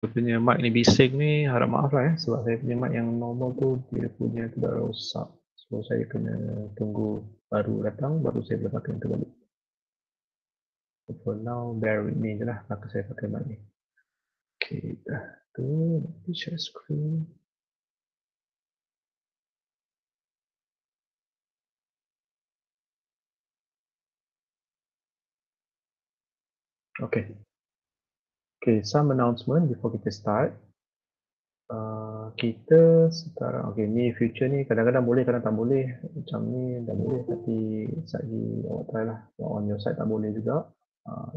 Saya punya mic ni bising ni, harap maaf lah sebab saya punya mic yang normal tu dia punya tu dah rosak. So saya kena tunggu baru datang, baru saya boleh pakai tu balik. So, for now, bear with me je lah maka saya pakai mic ni. Okay, dah tu, nanti share screen. Okay. Okay, some announcement before kita start. Kita sekarang, okay, ni future ni kadang-kadang boleh, kadang tak boleh. Macam ni dah boleh tapi side ni awak try lah. On your side tak boleh juga.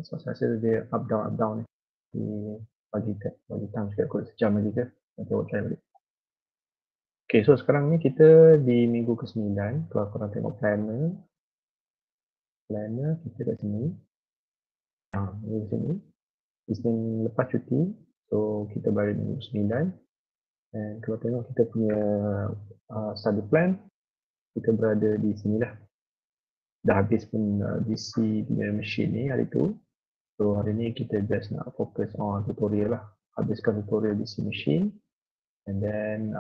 So saya rasa dia up down ni. Bagi time sikit kot, sejam lagi ke. Nanti awak try balik. Okay, so sekarang ni kita di minggu ke-9. Kalau korang tengok planner kita kat sini. Ni kat sini. Isnin lepas cuti. So kita balik minggu 9. Dan kalau tengok kita punya study plan, kita berada di sini lah. Dah habis pun DC punya machine ni hari tu. So hari ni kita just nak fokus on tutorial lah. Habiskan tutorial DC machine. And then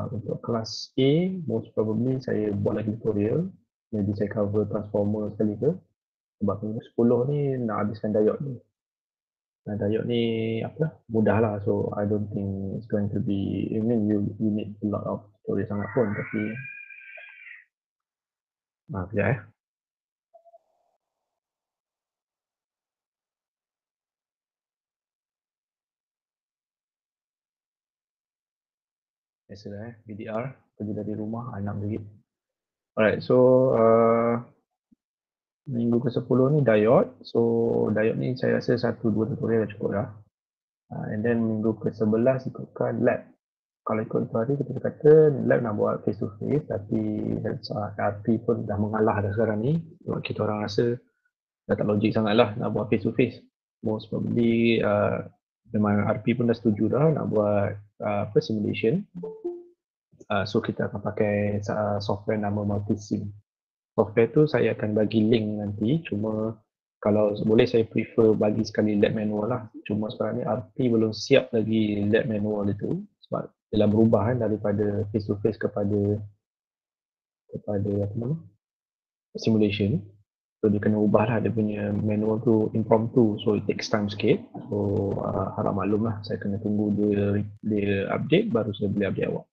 untuk kelas A, most probably saya buat lagi tutorial. Maybe saya cover transformer sekali ke. Sebab minggu 10 ni nak habiskan diode ni. Nah, diode ni apa mudah lah. So I don't think it's going to be, I mean you need a lot of tutorial sangat pun. Tapi sekejap biasalah VDR kerja dari rumah 6 ringgit. Alright, so minggu ke-10 ni diode. So diode ni saya rasa 1-2 tutorial dah cukup dah. And then minggu ke-11 ikutkan lab. Kalau ikut itu hari kita kata lab nak buat face to face, tapi RP pun dah mengalah dah sekarang ni. Sebab kita orang rasa dah tak logik sangat lah nak buat face to face. Most probably memang RP pun dah setuju dah nak buat simulation. So kita akan pakai software nama Multisim. Software tu saya akan bagi link nanti, cuma kalau boleh saya prefer bagi sekali lab manual lah. Cuma sekarang ni RP belum siap lagi lab manual itu sebab dalam berubah kan daripada face to face kepada apa nama simulation. So dia kena ubah lah dia punya manual tu impromptu, so it takes time sikit. So harap maklum lah, saya kena tunggu dia update baru saya boleh update awak.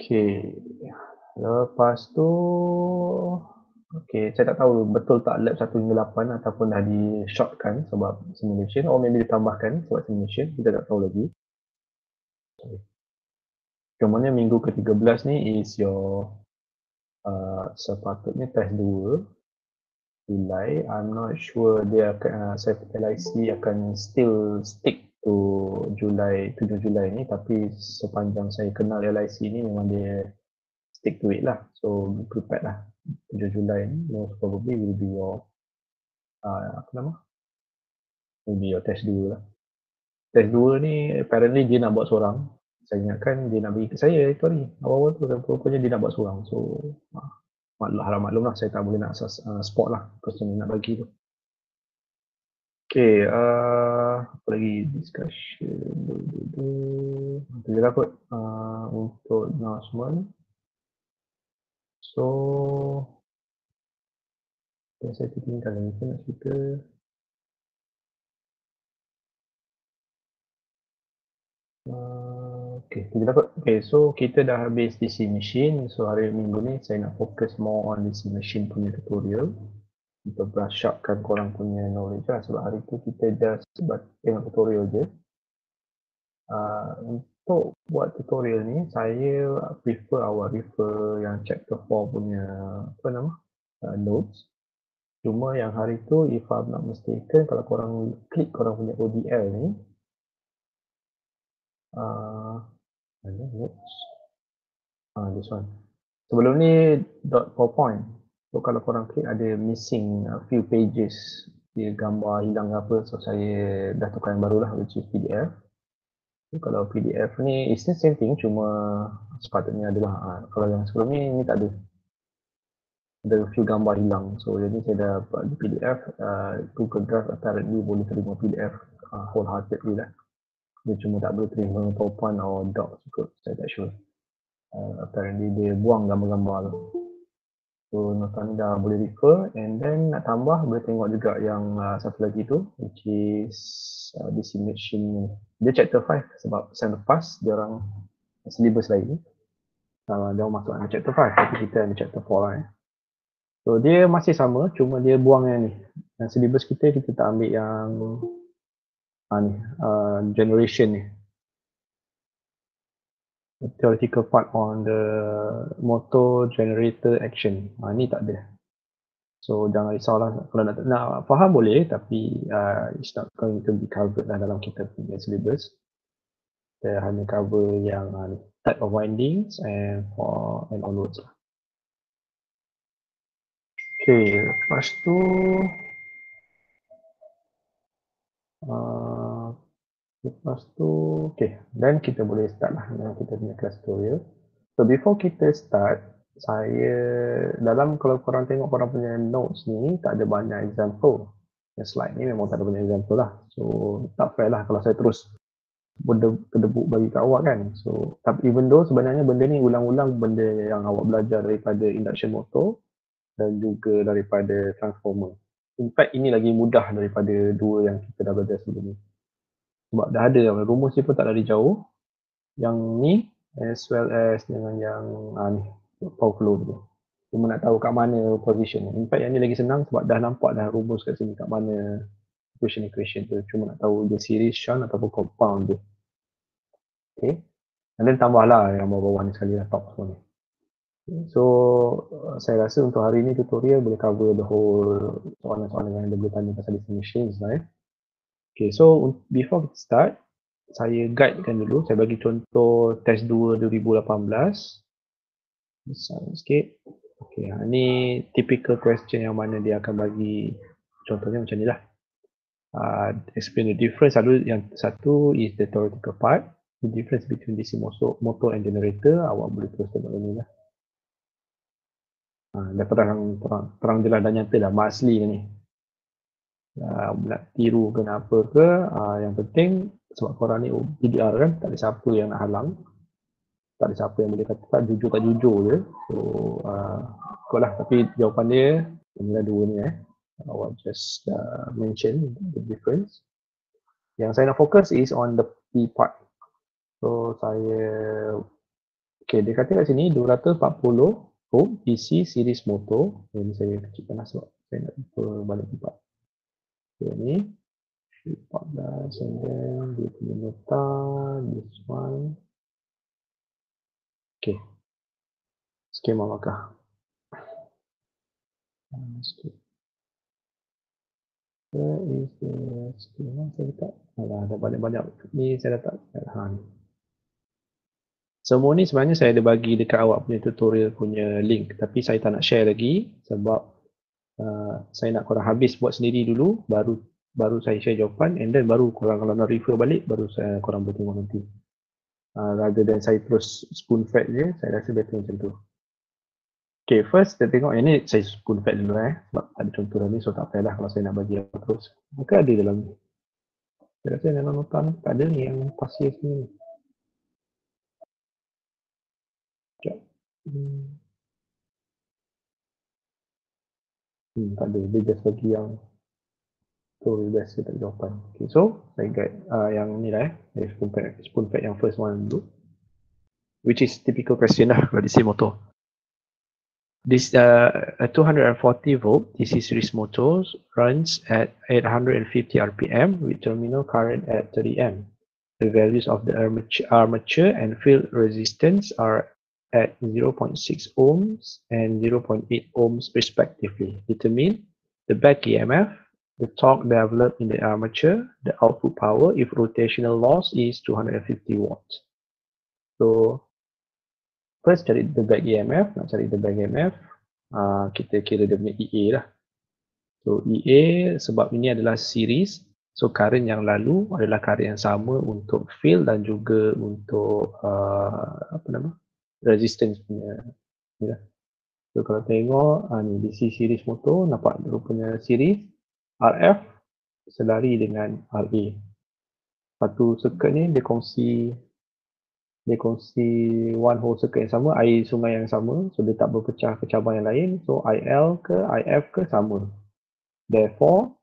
Okay, lepas tu okay, saya tak tahu betul tak lab 1 hingga 8 ataupun dah di shortkan sebab simulation, or maybe ditambahkan sebab simulation, kita tak tahu lagi. Cumanya minggu ke-13 ni is your sepatutnya test 2 Julai. I'm not sure dia akan, saya LIC akan still stick to Julai, 7 Julai ni, tapi sepanjang saya kenal LIC ni memang dia stick to it lah. So be prepared lah. 7 Julai ni most probably will be your will be your test 2 lah. Test 2 ni apparently dia nak buat seorang. Saya ingatkan dia nak bagi ke saya itu hari. Awal-awal tu rupanya dia nak buat seorang. So maklum lah saya tak boleh nak spot lah question dia nak bagi tu. Okay, apa lagi discussion tu je lah kot untuk announcement. So saya tinggal lagi nak cerita. Okay, kita dapat. Okay, so kita dah habis DC machine. So hari minggu ni saya nak fokus more on DC machine punya tutorial untuk brush upkan korang punya knowledge lah. Sebab hari tu kita just tengok tutorial je. Untuk buat tutorial ni saya prefer awak refer yang chapter 4 punya notes. Cuma yang hari tu if I'm not mistaken, kalau korang klik korang punya ODL ni notes this one. Sebelum ni .powerpoint. So kalau korang klik ada missing a few pages, dia gambar hilang apa, so saya dah tukar yang baru lah, which is PDF. So, kalau PDF ni it's the same thing, cuma sepatutnya adalah kalau yang sebelum ni tak ada. Ada few gambar hilang. So jadi saya dah buat di PDF, Google Drive apparently boleh terima PDF wholeheartedly lah. Dia cuma tak boleh terima perempuan atau dog kot, saya tak sure. Apparently dia buang gambar-gambar tu. So nota ni dah boleh refer, and then nak tambah boleh tengok juga yang satu lagi tu, which is this image ni. Dia chapter 5 sebab sem lepas dia orang syllabus lain. Dia orang masuk dalam chapter 5 tapi kita ada chapter 4 lah. So dia masih sama, cuma dia buang yang ni. Yang syllabus kita tak ambil yang ni, generation ni. The theoretical part on the motor generator action. Ni tak ada. So jangan risaulah, kalau nak faham boleh, tapi it's not going to be covered lah dalam kita punya syllabus. Kita hanya cover yang type of windings and onwards lah. Okay, lepas tu okay, then kita boleh start lah dengan kita punya class tutorial. So before kita start, saya dalam, kalau korang tengok korang punya notes ni, tak ada banyak example. Yang slide ni memang tak ada banyak example lah. So tak fair lah kalau saya terus berdebuk bagi kat awak kan. So tapi even though sebenarnya benda ni ulang-ulang benda yang awak belajar daripada induction motor dan juga daripada transformer. In fact ini lagi mudah daripada dua yang kita dah belajar sebelum ni. Sebab dah ada rumus dia pun tak lari jauh. Yang ni as well as dengan yang ni power flow tu. Cuma nak tahu kat mana position. In fact yang ni lagi senang sebab dah nampak dah rumus kat sini kat mana equation tu. Cuma nak tahu dia series, shunt ataupun compound tu. Okay. And then tambahlah yang bawah-bawah ni sekali lah, top semua ni. So saya rasa untuk hari ni tutorial boleh cover the whole soalan-soalan yang boleh tanya pasal DC machines lah. Okay, so before kita start, saya guidekan dulu. Saya bagi contoh test 2 2018. Besar sikit. Okay, ni typical question yang mana dia akan bagi contohnya macam ni lah. Explain the difference. Selalu yang satu is the theoretical part. The difference between DC motor and generator. Awak boleh terus tengok ni lah. Dah terang jelas dan nyata dah. Mak asli ni. Nak tiru ke apa ke. Yang penting sebab korang ni PDR kan. Tak ada siapa yang nak halang. Tak ada siapa yang boleh kata tak jujur je. So kot lah. Tapi jawapan dia inilah dua ni Awak just mention the difference. Yang saya nak fokus is on the P part. So saya okay, dia kata kat sini 240 ohm DC series motor. Ini saya kecilkan lah sebab saya nak lupa balik tempat. Okay, ni 14 and then dia punya nota, this one. Okay, skema markah. Where is the schema? Saya letak. Ada banyak-banyak. Ni saya letak. Semua ni sebenarnya saya ada bagi dekat awak punya tutorial punya link. Tapi saya tak nak share lagi sebab saya nak korang habis buat sendiri dulu. Baru saya share jawapan. And then baru korang kalau nak refer balik, baru korang boleh tengok nanti. Rather than saya terus spoon fed je, saya rasa better macam tu. Okay, first kita tengok yang ni saya spoon fed dulu sebab ada contoh dalam ni, so tak payah lah kalau saya nak bagi terus. Maka ada dalam ni. Saya rasa dalam nota ni tak ada ni yang pasir sini. Sekejap. Tak ada, dia just bagi yang tutorial biasa tak jawapan. Okay, so saya guide yang ni lah spoon fed yang first one dulu. Which is typical question lah kalau DC motor. This 240 volt DC series motor runs at 850 RPM with terminal current at 30 amp. The values of the armature and field resistance are at 0.6 ohms and 0.8 ohms respectively. Determine the back EMF, the torque developed in the armature, the output power if rotational loss is 250 watts. So first cari the back EMF, nak cari the back EMF, kita kira dia punya EA lah. So EA sebab ini adalah series, so current yang lalu adalah current yang sama untuk field dan juga untuk resistance punya ni lah. So kalau tengok ni DC series motor, nampak rupanya series RF selari dengan RA. satu circuit ni dia kongsi one whole circuit yang sama, air sungai yang sama, so dia tak berpecah ke cabang yang lain, so IL ke IF ke sama. Therefore,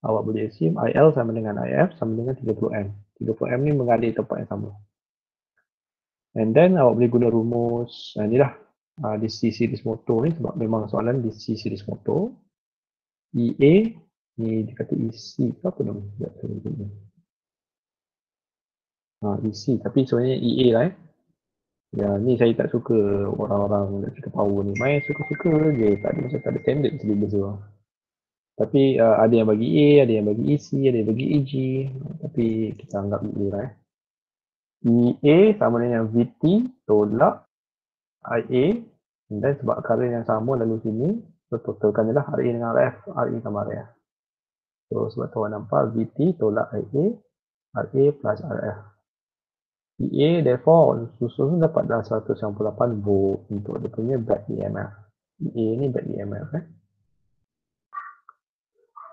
awak boleh assume IL sama dengan IF sama dengan 30M. 30M ni mengalir tempat yang sama. And then awak boleh guna rumus, ni lah, DC series motor ni, sebab memang soalan DC series motor. EA, ni dia kata EC, apa nama? EC, tapi sebenarnya EA lah Ya, ni saya tak suka orang-orang nak cakap power ni. Main suka-suka je, tak ada macam tak ada standard syllabus tu. Tapi ada yang bagi A, ada yang bagi EC, ada yang bagi EG. Tapi kita anggap EA lah EA sama dengan VT tolak IA. Dan sebab current yang sama lalu sini, so totalkan je lah RA dengan RF, RE sama RF. So sebab tu awak nampak VT tolak IA, RA plus RF. EA therefore susun dapat dah 198 volt untuk dia punya back EMF. EA ni back EMF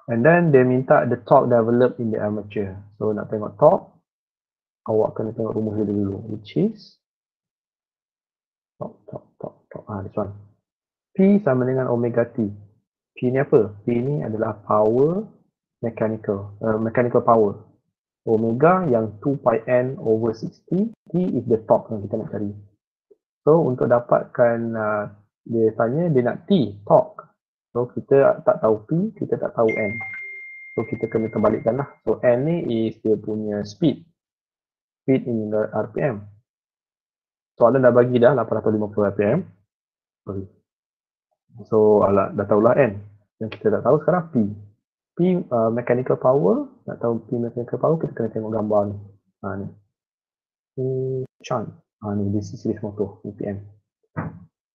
And then dia minta the torque developed in the armature. So nak tengok torque, awak kena tengok rumus dia dulu, which is torque. This one. P sama dengan omega T. P ni apa? P ni adalah power mechanical power. Omega yang 2 pi n over 60, T is the torque yang kita nak cari. So untuk dapatkan dia tanya dia nak T, torque. So kita tak tahu P, kita tak tahu N. So kita kena terbalikkan lah. So N ni is dia punya speed. Speed in the RPM. Soalan dah bagi dah 850 RPM. Sorry. So dah tahulah N. Yang kita tak tahu sekarang P. P mechanical power, nak tahu P mechanical power kita kena tengok gambar ni. Ni. Chant. Ni DC series motor, PM.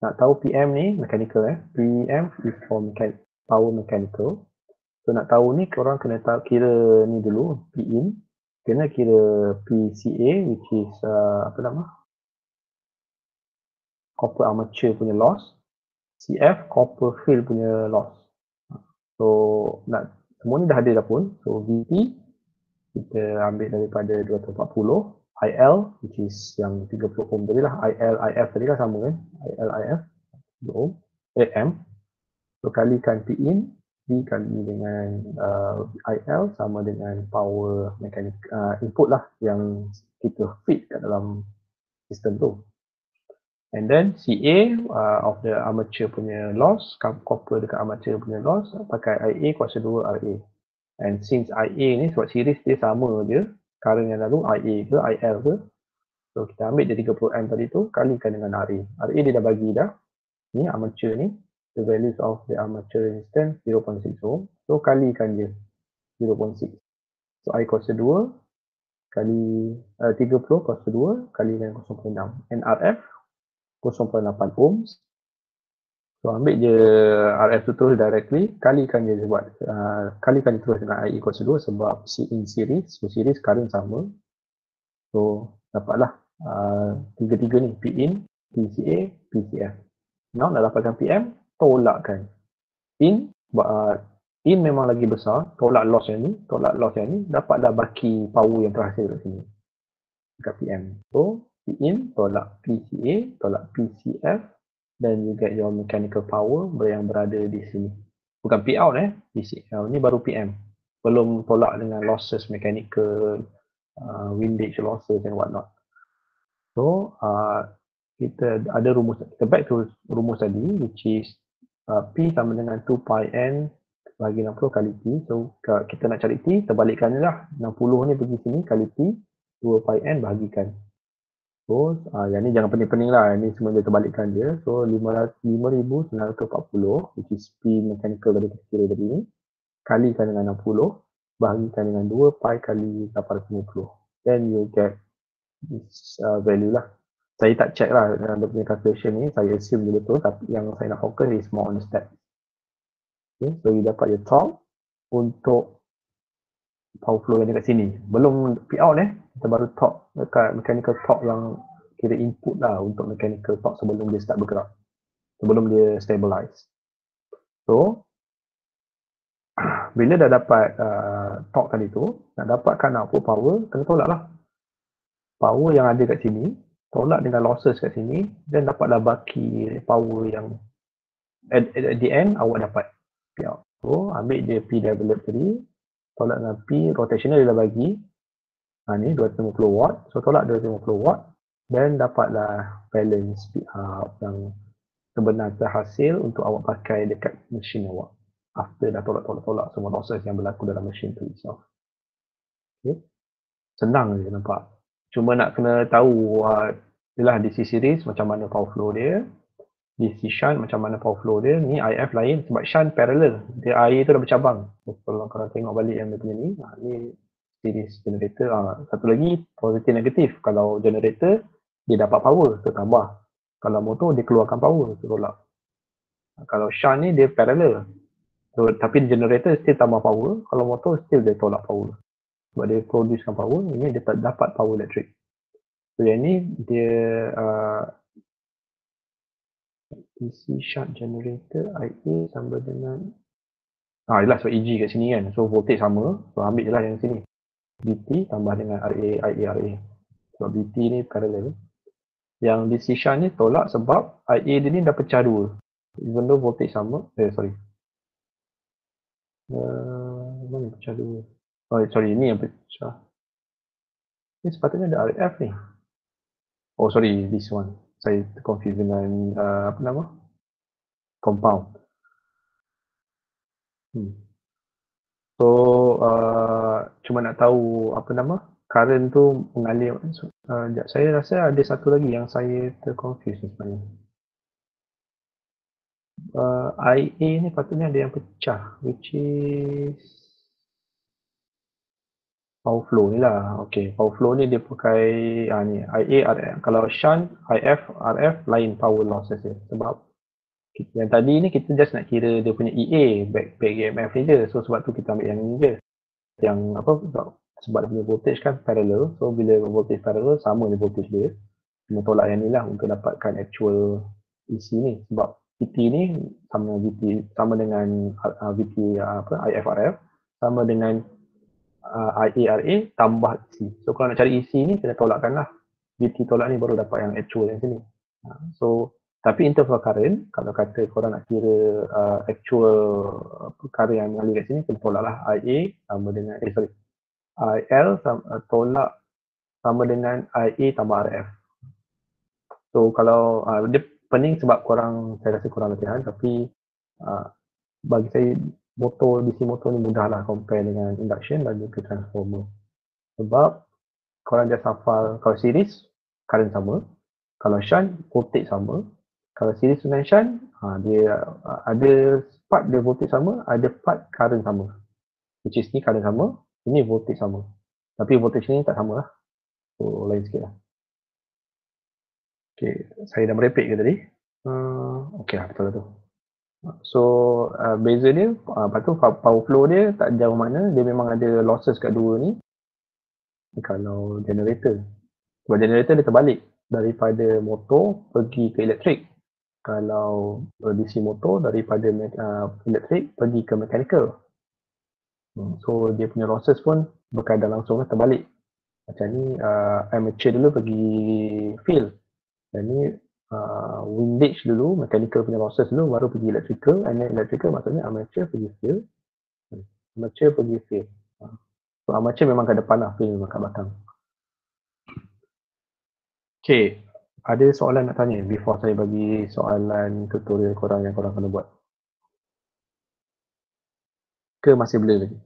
Nak tahu PM ni mechanical PM is for power mechanical. So nak tahu ni korang kena tahu kira ni dulu, P in. Kena kira PCA which is apa nama? Copper armature punya loss. CF copper field punya loss. So nak semua ni dah ada dah pun. So VT kita ambil daripada 240, IL which is yang 30 ohm tadi lah, IL IF tadi lah sama kan, IL IF 30 ohm, 8 M. So kalikan P in, V kali dengan IL sama dengan power mechanic input lah yang kita feed kat dalam sistem tu. And then CA of the armature punya loss, copper dekat armature punya loss, pakai IA kuasa 2 RA. And since IA ni sebab series dia sama je, current yang lalu IA ke IL ke. So kita ambil dia 30M tadi tu, kalikan dengan RA. RA dia dah bagi dah. Ni armature ni, the values of the armature resistance 0.6 ohm. So kalikan je 0.6. So I kuasa 2 kali 30 kuasa 2 kali dengan 0.6. And RF 0.8 ohms. So ambil je RF tu terus directly, kalikan je sebab kalikan terus dengan IE kuasa 2 sebab in series, so series current sama. So dapatlah tiga-tiga ni, P in, PCA, PCF. Now nak dapatkan PM, tolakkan. In memang lagi besar, tolak loss yang ni, dapatlah baki power yang terhasil kat sini. Dekat PM. So P in tolak PCA, tolak PCF, then you get your mechanical power yang berada di sini. Bukan P out PCL ni baru PM. Belum tolak dengan losses mechanical, windage losses and whatnot. So kita ada rumus, kita back to rumus tadi which is P sama dengan 2 pi N bagi 60 kali T. So kita nak cari T, terbalikkan je lah. 60 ni pergi sini kali T, 2 pi N bahagikan. So yang ni jangan pening-pening lah, yang ni semua dia terbalikkan dia. So 5,940 which is P mechanical dari kita kira tadi ni, kalikan dengan 60, bahagikan dengan 2 pi kali 850. Then you get this value lah. Saya tak check lah dia punya calculation ni, saya assume dia betul, tapi yang saya nak fokus is more on the step. Okay, so you dapat your torque untuk power flow yang dekat sini. Belum P out kita baru torque dekat mechanical torque yang kira input lah untuk mechanical torque sebelum dia start bergerak, sebelum dia stabilize. So Bila dah dapat torque tadi tu, nak dapatkan output power, kena tolak lah. Power yang ada kat sini, tolak dengan losses kat sini, dan dapatlah baki power yang at the end awak dapat P out. So, ambil je P develop tadi, tolak dengan P, rotational dia dah bagi. Ni 250 watt. So, tolak 250 watt, dan dapatlah balance P out yang sebenar terhasil untuk awak pakai dekat mesin awak. After dah tolak semua losses yang berlaku dalam mesin tu itself. Okay. Senang je nampak. Cuma nak kena tahu ialah DC series macam mana power flow dia, DC shunt macam mana power flow dia. Ni IF lain sebab shunt parallel. Dia air tu dah bercabang. Kalau korang tengok balik yang dia punya ni, ni series generator. Satu lagi positif negatif. Kalau generator dia dapat power tu tambah. Kalau motor dia keluarkan power tu tolak. Kalau shunt ni dia parallel. So, tapi generator still tambah power. Kalau motor still dia tolak power. Sebab dia producekan power, ini dia tak dapat power elektrik. So yang ni dia DC shunt generator IA sama dengan ialah so EG kat sini kan. So voltage sama. So ambil je lah yang sini. BT tambah dengan RA, IA, RA. So BT ni parallel. Yang DC shunt ni tolak sebab IA dia ni dah pecah dua. Even though voltage sama. Mana pecah dua? Ini yang pecah. Ni sepatutnya ada RF ni. Oh sorry, this one. Saya confused dengan apa nama? Compound. So cuma nak tahu apa nama? Current tu mengalir. Saya rasa ada satu lagi yang saya terconfuse sebenarnya. IA ni patutnya ada yang pecah, which is power flow ni lah. Okay, power flow ni dia pakai ni IA, RF. Kalau shunt, IF, RF lain power losses dia. Sebab yang tadi ni kita just nak kira dia punya EA, back EMF ni je. So sebab tu kita ambil yang ni je. Yang apa, sebab dia punya voltage kan parallel. So bila voltage parallel, sama je voltage dia. Kena tolak yang ni lah untuk dapatkan actual EC ni. Sebab VT ni sama VT, sama dengan VT IFRF, sama dengan IARA tambah EC. So kalau nak cari EC ni, kena tolakkan lah. VT tolak ni baru dapat yang actual yang sini. So tapi in terms of current, kalau kata korang nak kira actual current yang mengalir kat sini, kena tolak lah IA sama dengan, IL tolak sama dengan IA tambah RF. So kalau dia pening sebab korang, saya rasa korang latihan, tapi bagi saya motor, DC motor ni mudah lah compare dengan induction dan juga transformer. Sebab korang just hafal, kalau series, current sama. Kalau shunt, voltage sama. Kalau series dengan shunt, dia ada part dia voltage sama, ada part current sama. Which is ni current sama, ini voltage sama. Tapi voltage ni tak sama lah. So lain sikit lah. Okay, saya dah merepek ke tadi? Okay lah, betul lah tu. So beza dia, lepas tu power flow dia tak jauh mana, dia memang ada losses kat dua ni. Kalau generator, sebab generator dia terbalik daripada motor pergi ke elektrik. Kalau DC motor daripada elektrik pergi ke mechanical. So dia punya losses pun berkadar langsung lah terbalik. Macam ni armature dulu pergi field, dan ni windage dulu, mechanical punya losses dulu, baru pergi electrical, and then electrical maksudnya armature pergi field, armature pergi field. So armature memang kat depan lah, field memang kat belakang. Okay, ada soalan nak tanya before saya bagi soalan tutorial korang yang korang kena buat? Ke masih blur lagi?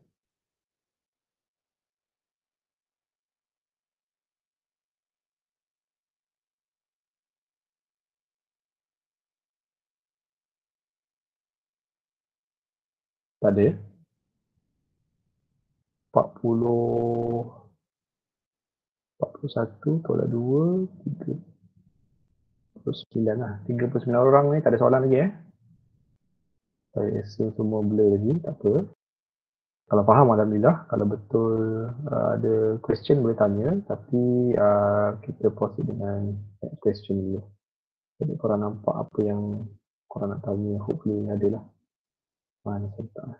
Tak ada. 41 tolak 2, 39 lah. 39 orang ni tak ada soalan lagi Saya rasa semua blur lagi, tak apa. Kalau faham alhamdulillah, kalau betul ada question boleh tanya, tapi kita proceed dengan question dulu. Jadi korang nampak apa yang korang nak tanya, hopefully ada lah. Mana saya tak.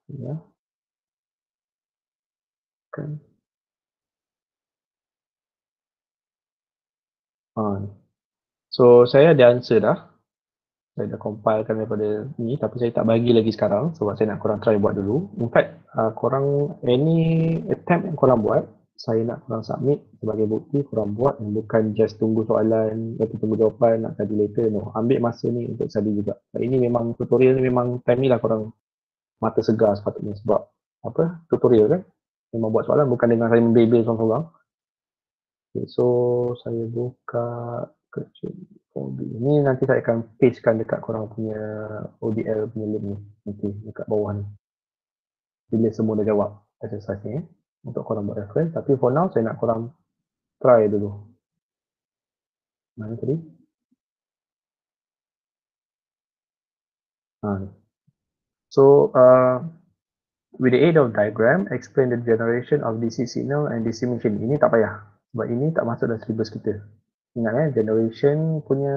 Ya, kan. Ha. So saya ada answer dah. Saya dah compilekan daripada ni, tapi saya tak bagi lagi sekarang sebab saya nak korang try buat dulu. In fact, korang any attempt yang korang buat, saya nak korang submit sebagai bukti korang buat, bukan just tunggu soalan atau tunggu jawapan nak study later. No, ambil masa ni untuk study juga. Ini memang tutorial ni memang time ni lah korang mata segar sepatutnya sebab apa tutorial kan memang buat soalan bukan dengan saya membebel seorang-seorang. Okay, so saya buka kecil ini nanti saya akan pastekan dekat korang punya ODL punya link ni nanti dekat bawah ni bila semua dah jawab exercise ni untuk korang buat reference, tapi for now saya nak korang try dulu. Mana tadi? So with the aid of diagram, explain the generation of DC signal and DC machine. Ini tak payah sebab ini tak masuk dalam syllabus kita. Ingat generation punya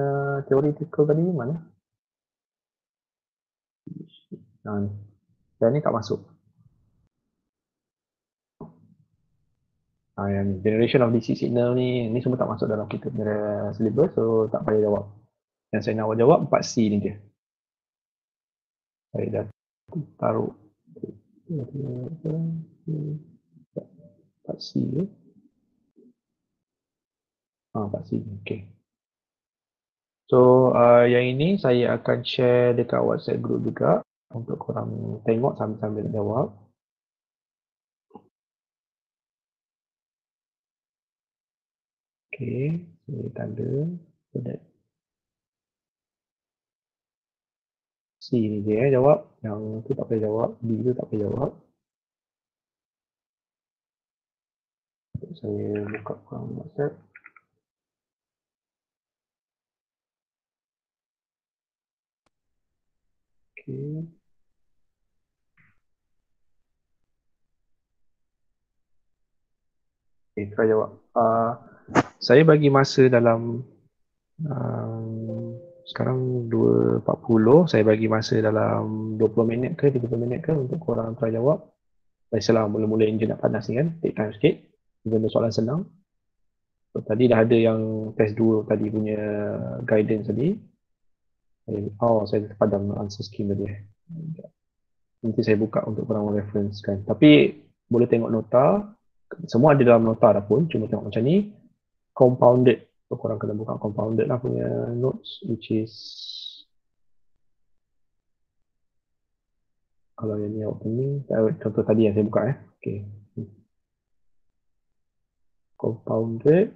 theoretical tadi mana? Ni. Dan ni tak masuk. Yang generation of DC signal ni semua tak masuk dalam kita punya syllabus, so tak payah jawab. Yang saya nak jawab 4C ni dia. Saya dah taruh 4C je. 4C, okay. So yang ini saya akan share dekat WhatsApp group juga untuk korang tengok sambil-sambil jawab. Okay, saya tanda so that C ni dia jawab, yang tu tak payah jawab, B tu tak payah jawab. Saya buka korang WhatsApp. Okay. Okay, try jawab. Saya bagi masa dalam sekarang 2.40, saya bagi masa dalam 20 minit ke 30 minit ke untuk korang try jawab. Biasalah mula-mula enjin nak panas ni kan, take time sikit. Even soalan senang. So, tadi dah ada yang test 2 tadi punya guidance tadi. Saya padam answer scheme tadi. Nanti saya buka untuk korang reference kan. Tapi boleh tengok nota. Semua ada dalam nota dah pun. Cuma tengok macam ni. Compounded. So, korang kena buka compounded lah punya notes. Which is kalau yang ni opening. Contoh tadi yang saya buka Okay. Compounded.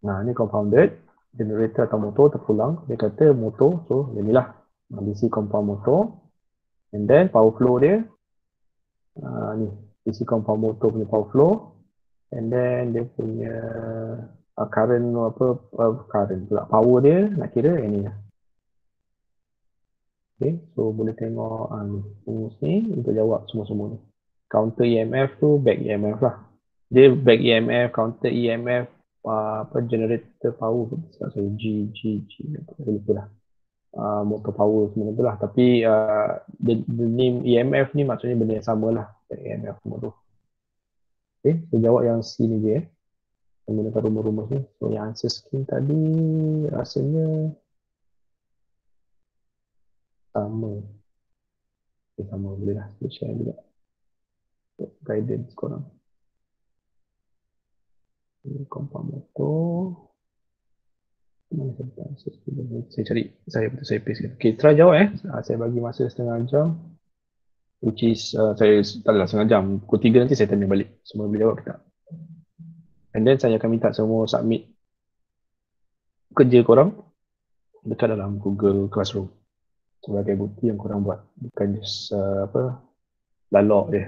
Nah, ni compounded. Generator atau motor terpulang. Dia kata motor. So, inilah. DC compound motor. And then power flow dia. Ni. DC compound motor punya power flow. And then dia punya current current pula. Power dia nak kira yang ni lah. Okay. So, boleh tengok ni untuk jawab semua-semua ni. Counter EMF tu back EMF lah. Dia back EMF, counter EMF, generator power sorry, G lupa lah. Motor power semua tu lah. Tapi the name EMF ni maksudnya benda yang sama lah. EMF semua tu. Okay, so jawab yang C ni je menggunakan rumus-rumus ni. So yang answer scheme tadi rasanya sama. Okay, sama boleh lah. Saya share juga. Guidance korang. Compound motor. Saya cari, saya paste. Okay, try jawab saya bagi masa setengah jam. Which is, saya tak adalah setengah jam. Pukul 3 nanti saya tanya balik. Semua boleh jawab tak? And then saya akan minta semua submit kerja korang dekat dalam Google Classroom. Sebagai bukti yang korang buat. Bukan just lalok je.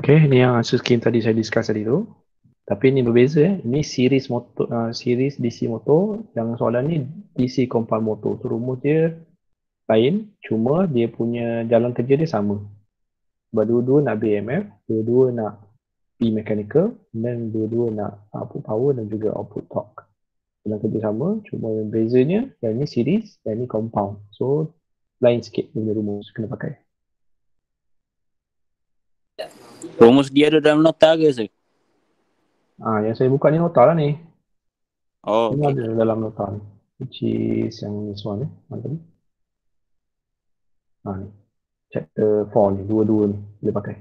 Okay, ni yang Asus game tadi saya discuss tadi tu. Tapi ni berbeza Ini series motor, series DC motor. Yang soalan ni DC compound motor. So rumus dia lain, cuma dia punya jalan kerja dia sama. Sebab dua-dua nak BMF, dua-dua nak P mechanical, dan dua-dua nak output power dan juga output torque. Jalan kerja sama, cuma yang bezanya yang ni series, yang ni compound. So lain sikit punya rumus kena pakai. Rumus dia ada dalam nota ke, Sir? Yang saya buka ni nota lah ni. Oh, Ini okay. ada dalam nota ni. Which is yang this one mana tadi? Ni. Chapter 4 ni, dua-dua ni dia pakai.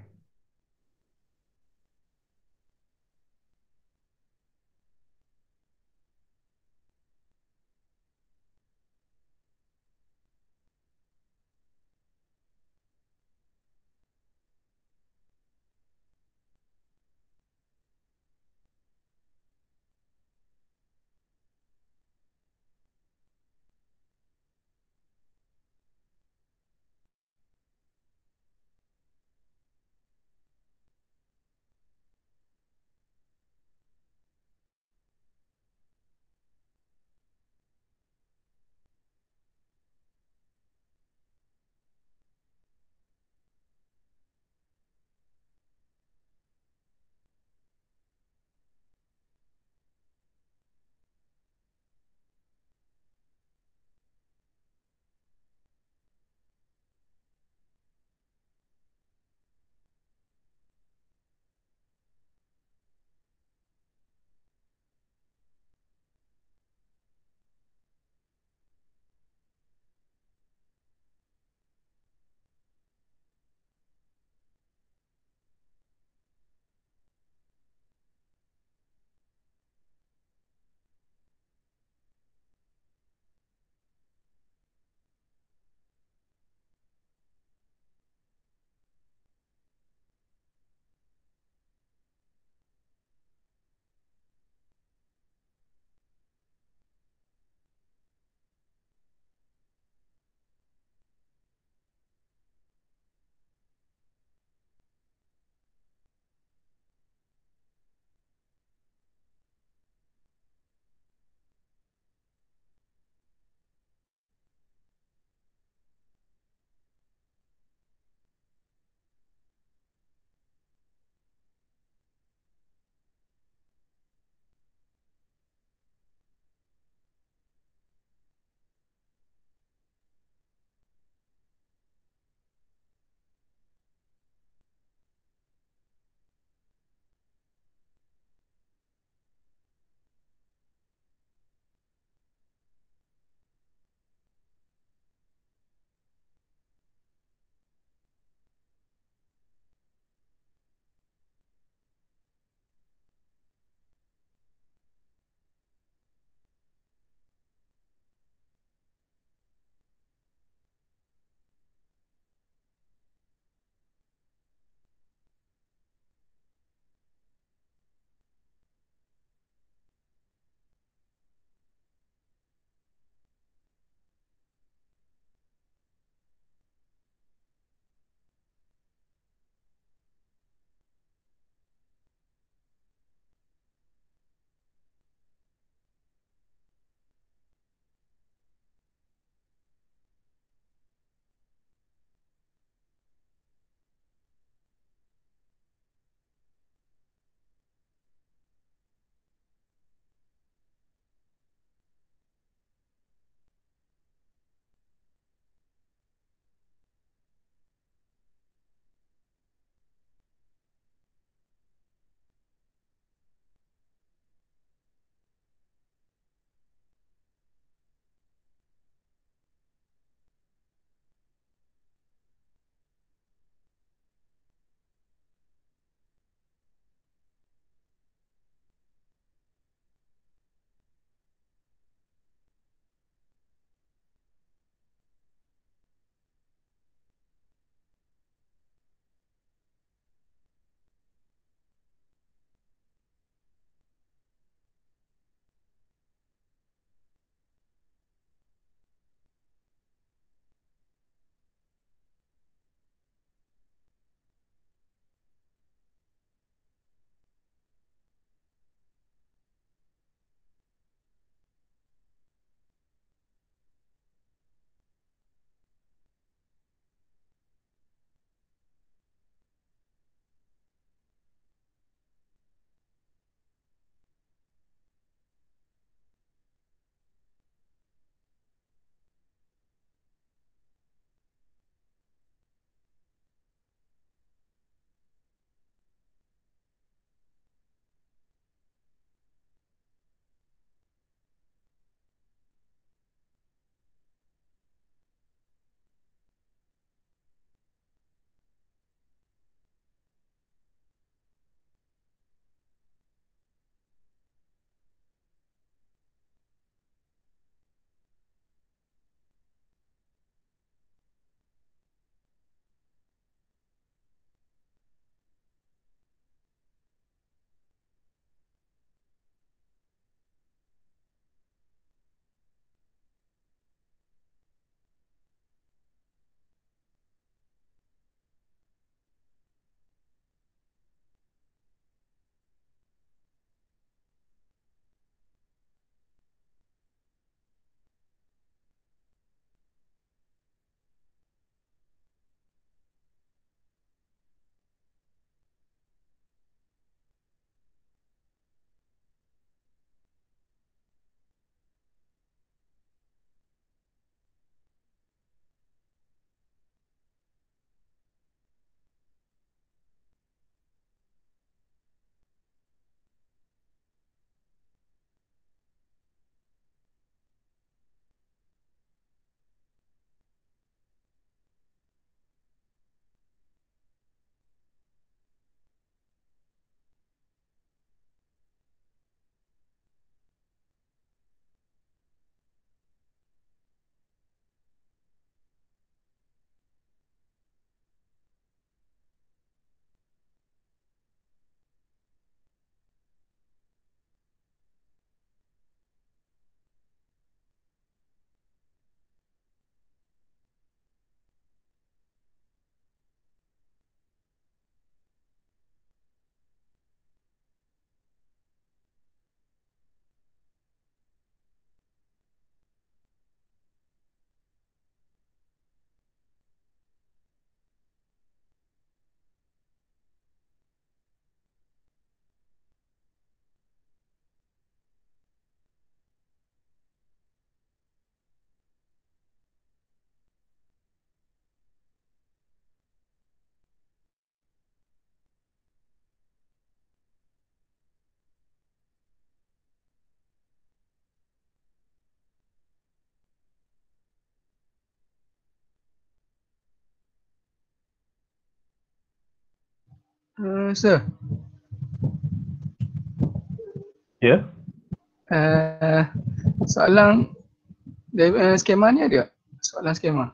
Sir, Ya? soalan skema ni ada tak? Soalan skema.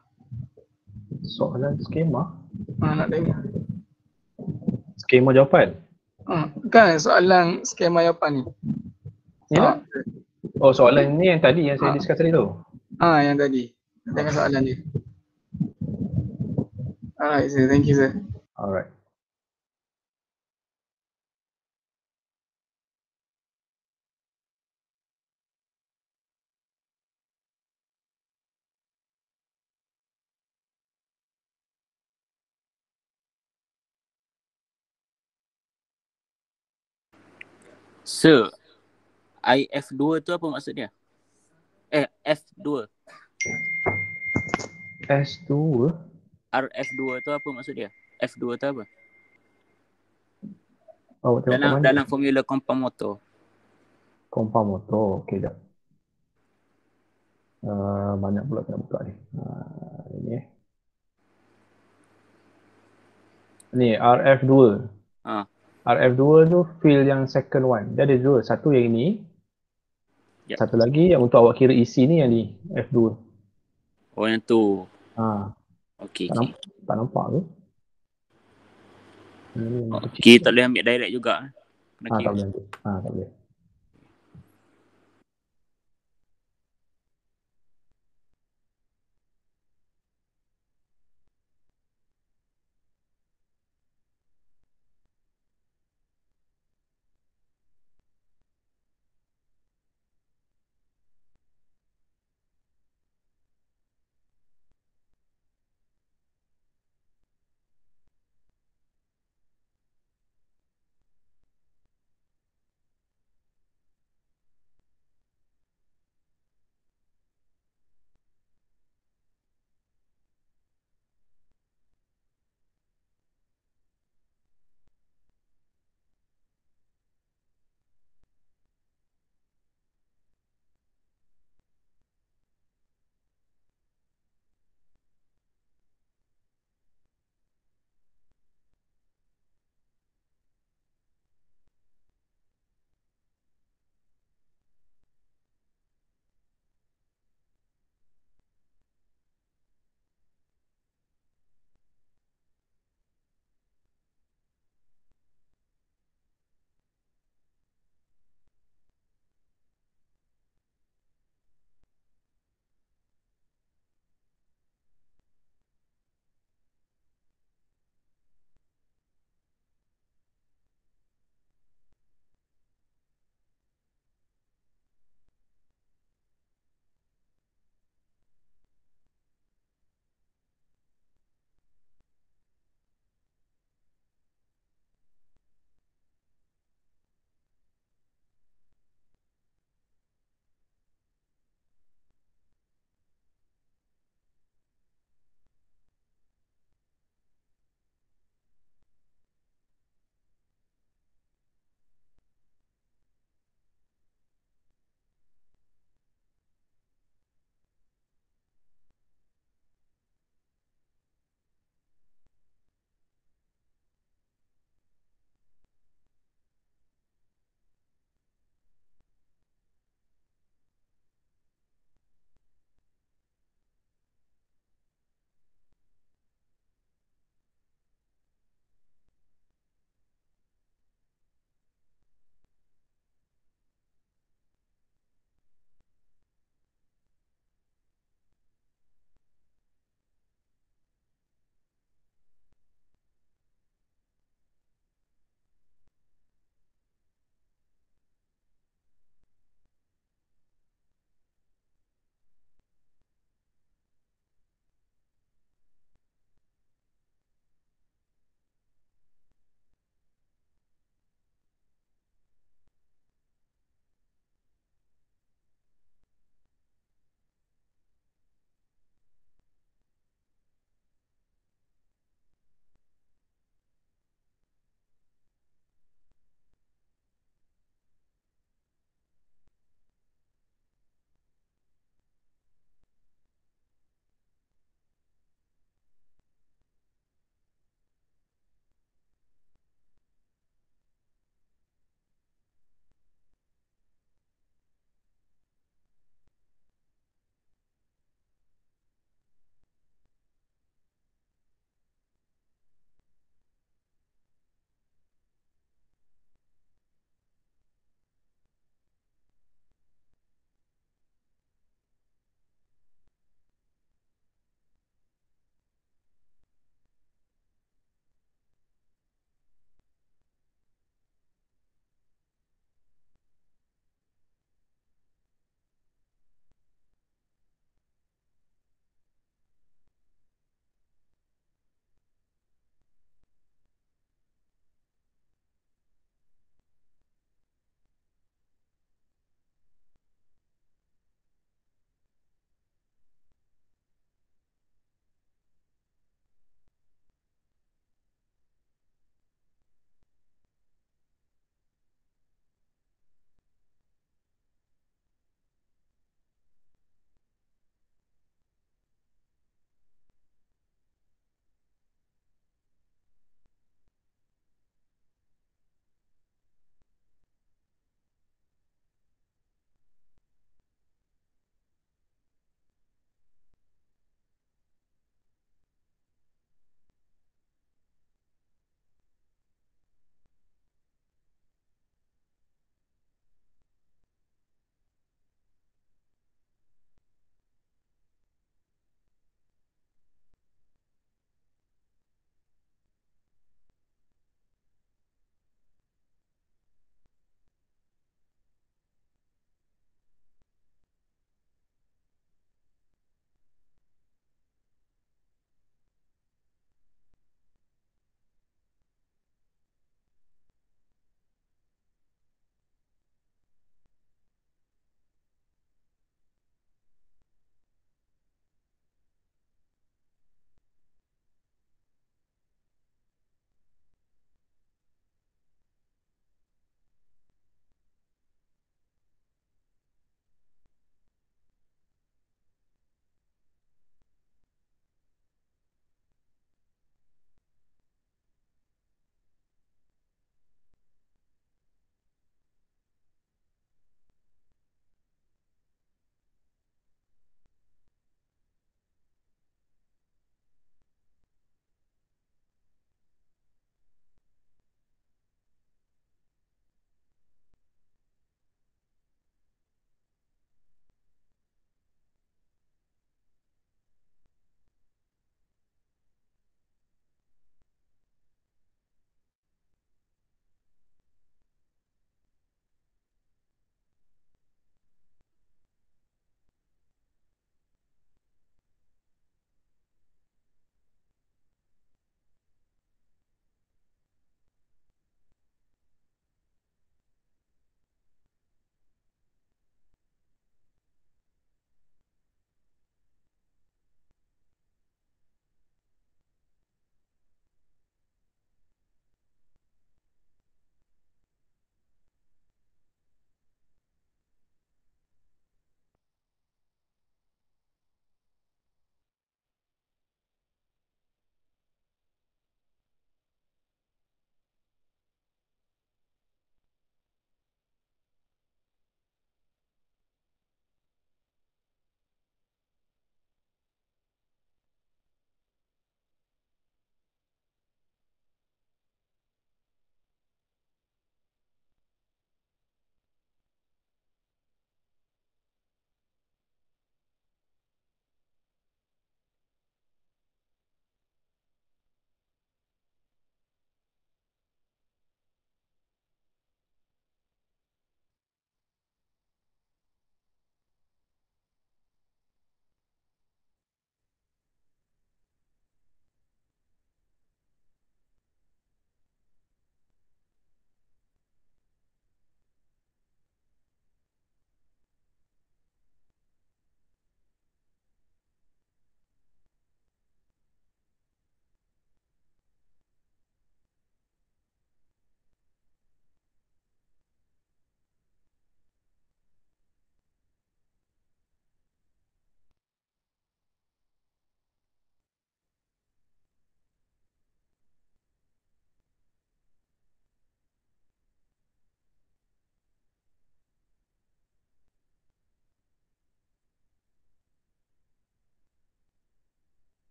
Soalan skema? Nak tanya. Skema jawapan? Kan soalan skema jawapan ni. Ni lah? Oh, soalan ni yang tadi yang saya discuss tadi tu? Yang tadi. Tengok soalan dia. Alright, sir. Thank you, sir. Alright. Sir, IF2 tu apa maksud dia? F2. S2? RF2 tu apa maksud dia? F2 tu apa? Awak tengok kat mana? Dalam formula compound motor. Compound motor. Okey, jap. Banyak pula nak buka ni. Ini Ni RF2. RF2 tu field yang second one. Dia ada dua. Satu yang ini. Yep. Satu lagi yang untuk awak kira isi ni yang ni. F2. Oh, yang tu. Okey. Okay. Tak nampak ke? Kita tak boleh ambil direct juga. Tak boleh. Tak boleh.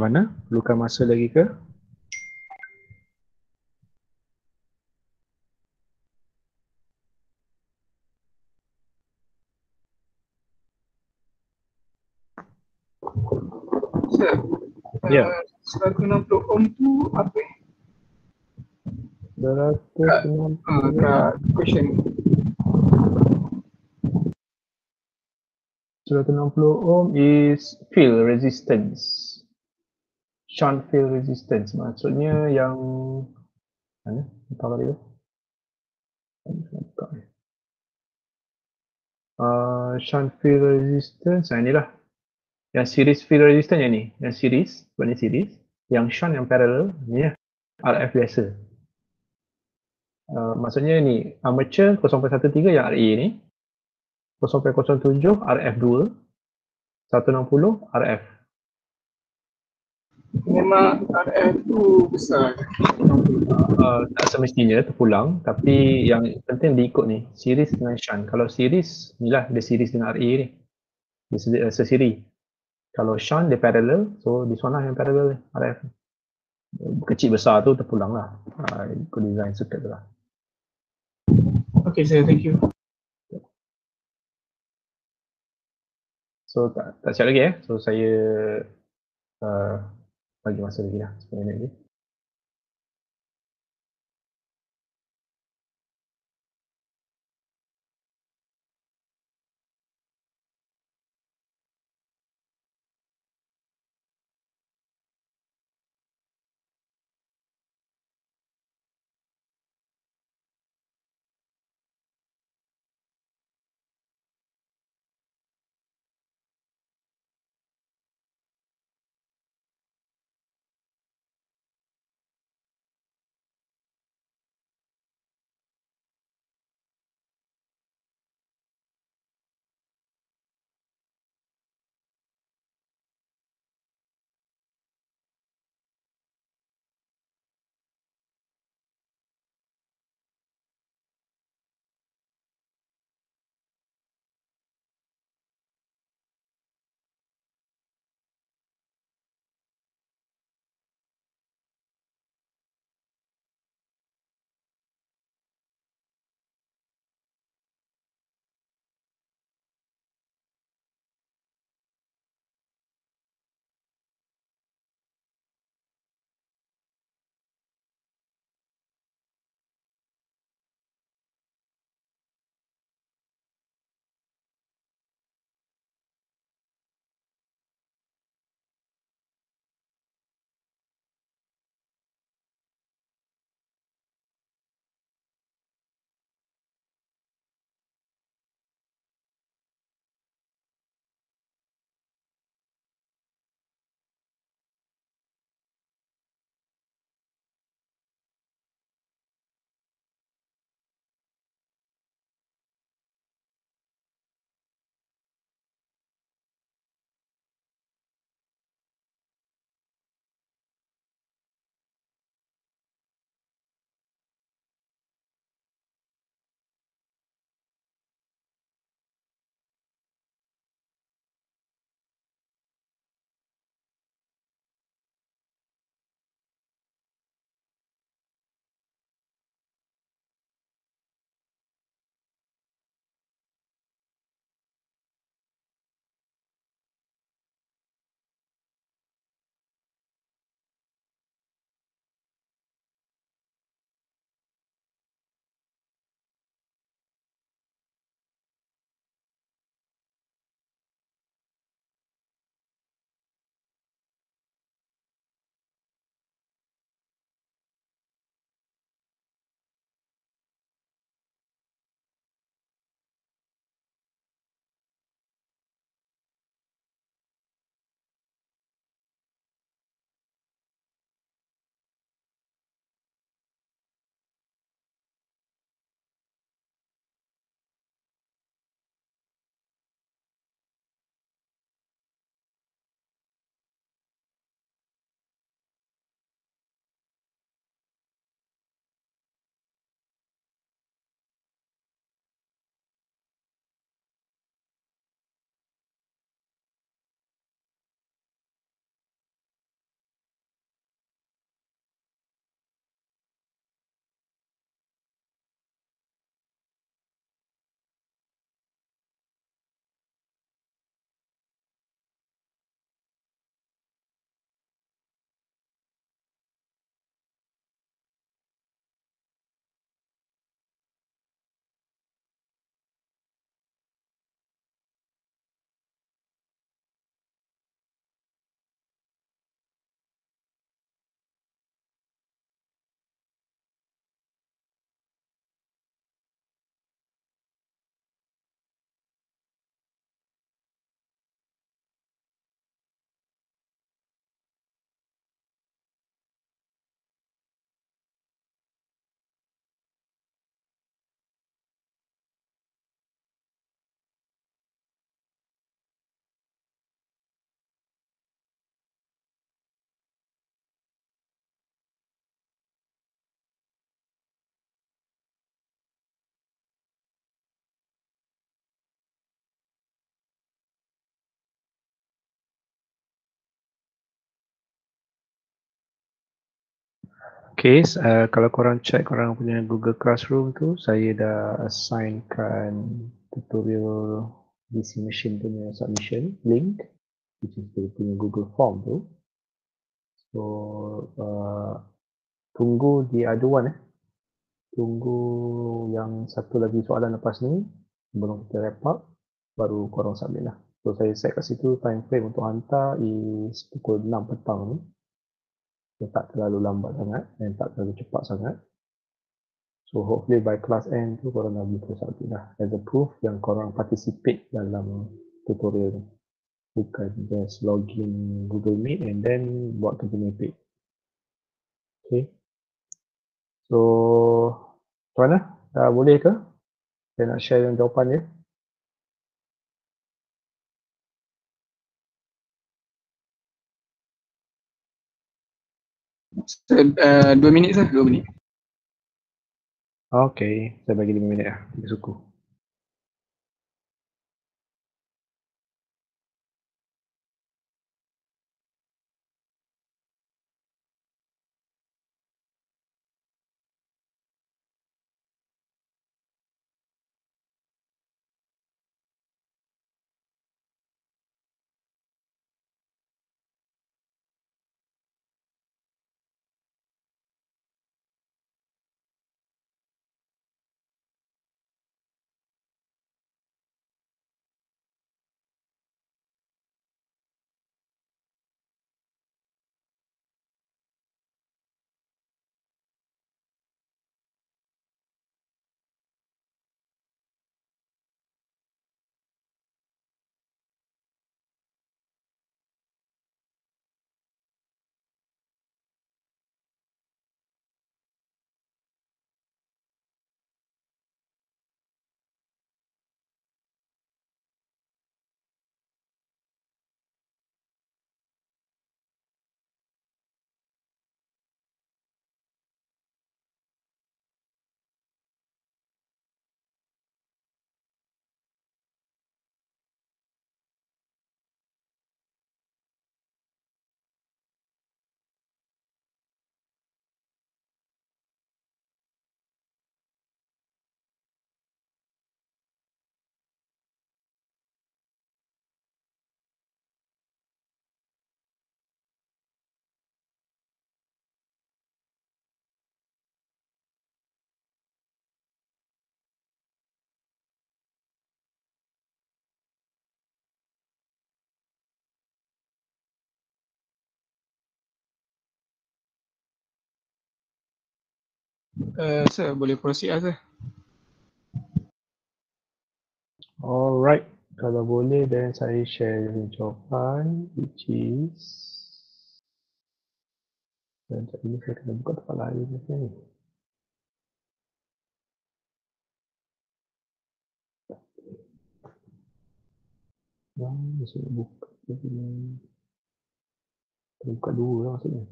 Macam mana? Perlukan masa lagi ke? Sir, Ya. 160 ohm tu apa? 260. Kat question. 160 ohm is field resistance. Shunt field resistance. Maksudnya yang mana? Apa tadi tu? Shunt field resistance. Inilah. Yang series field resistance yang ni. Yang series. Sebab ni series. Yang shunt yang parallel. Ni lah. RF biasa. Maksudnya ni. Armature 0.13 yang RA ni. 0.07 RF2. 160 RF. Memang RF tu besar. Tak semestinya terpulang, tapi yang penting diikut ni, series dengan shunt. Kalau series, ni lah dia series dengan RA ni. Dia sesiri. Kalau shunt dia parallel, so this one lah yang parallel ni, RF. Kecil besar tu terpulang lah. Ikut design circuit tu lah. Okay sir, thank you. So tak siap lagi So saya bagi masa lagi lah, 10 minit lagi. Okay, kalau korang check korang punya Google Classroom tu, saya dah assignkan tutorial DC Machine punya submission link, which is dia punya Google Form tu. So, tunggu di other one tunggu yang satu lagi soalan lepas ni, sebelum kita wrap up, baru korang submit lah. So, saya set kat situ time frame untuk hantar is pukul 6 petang ni. Dia tak terlalu lambat sangat dan tak terlalu cepat sangat. So hopefully by class end tu korang dah boleh submit lah as a proof yang korang participate dalam tutorial ni. Bukan just login Google Meet and then buat kerja mepek. Okay. So macam mana? Dah boleh ke? Saya nak share yang jawapan dia. So, 2 minit sah, 2 minit. Okay, saya bagi 5 minit lah. Dia suku. Sir, boleh proceed lah sir. Alright, kalau boleh then saya share jawapan which is dan sekejap ini saya kena buka tempat lain macam ni. Saya buka ni. Buka dua lah maksudnya.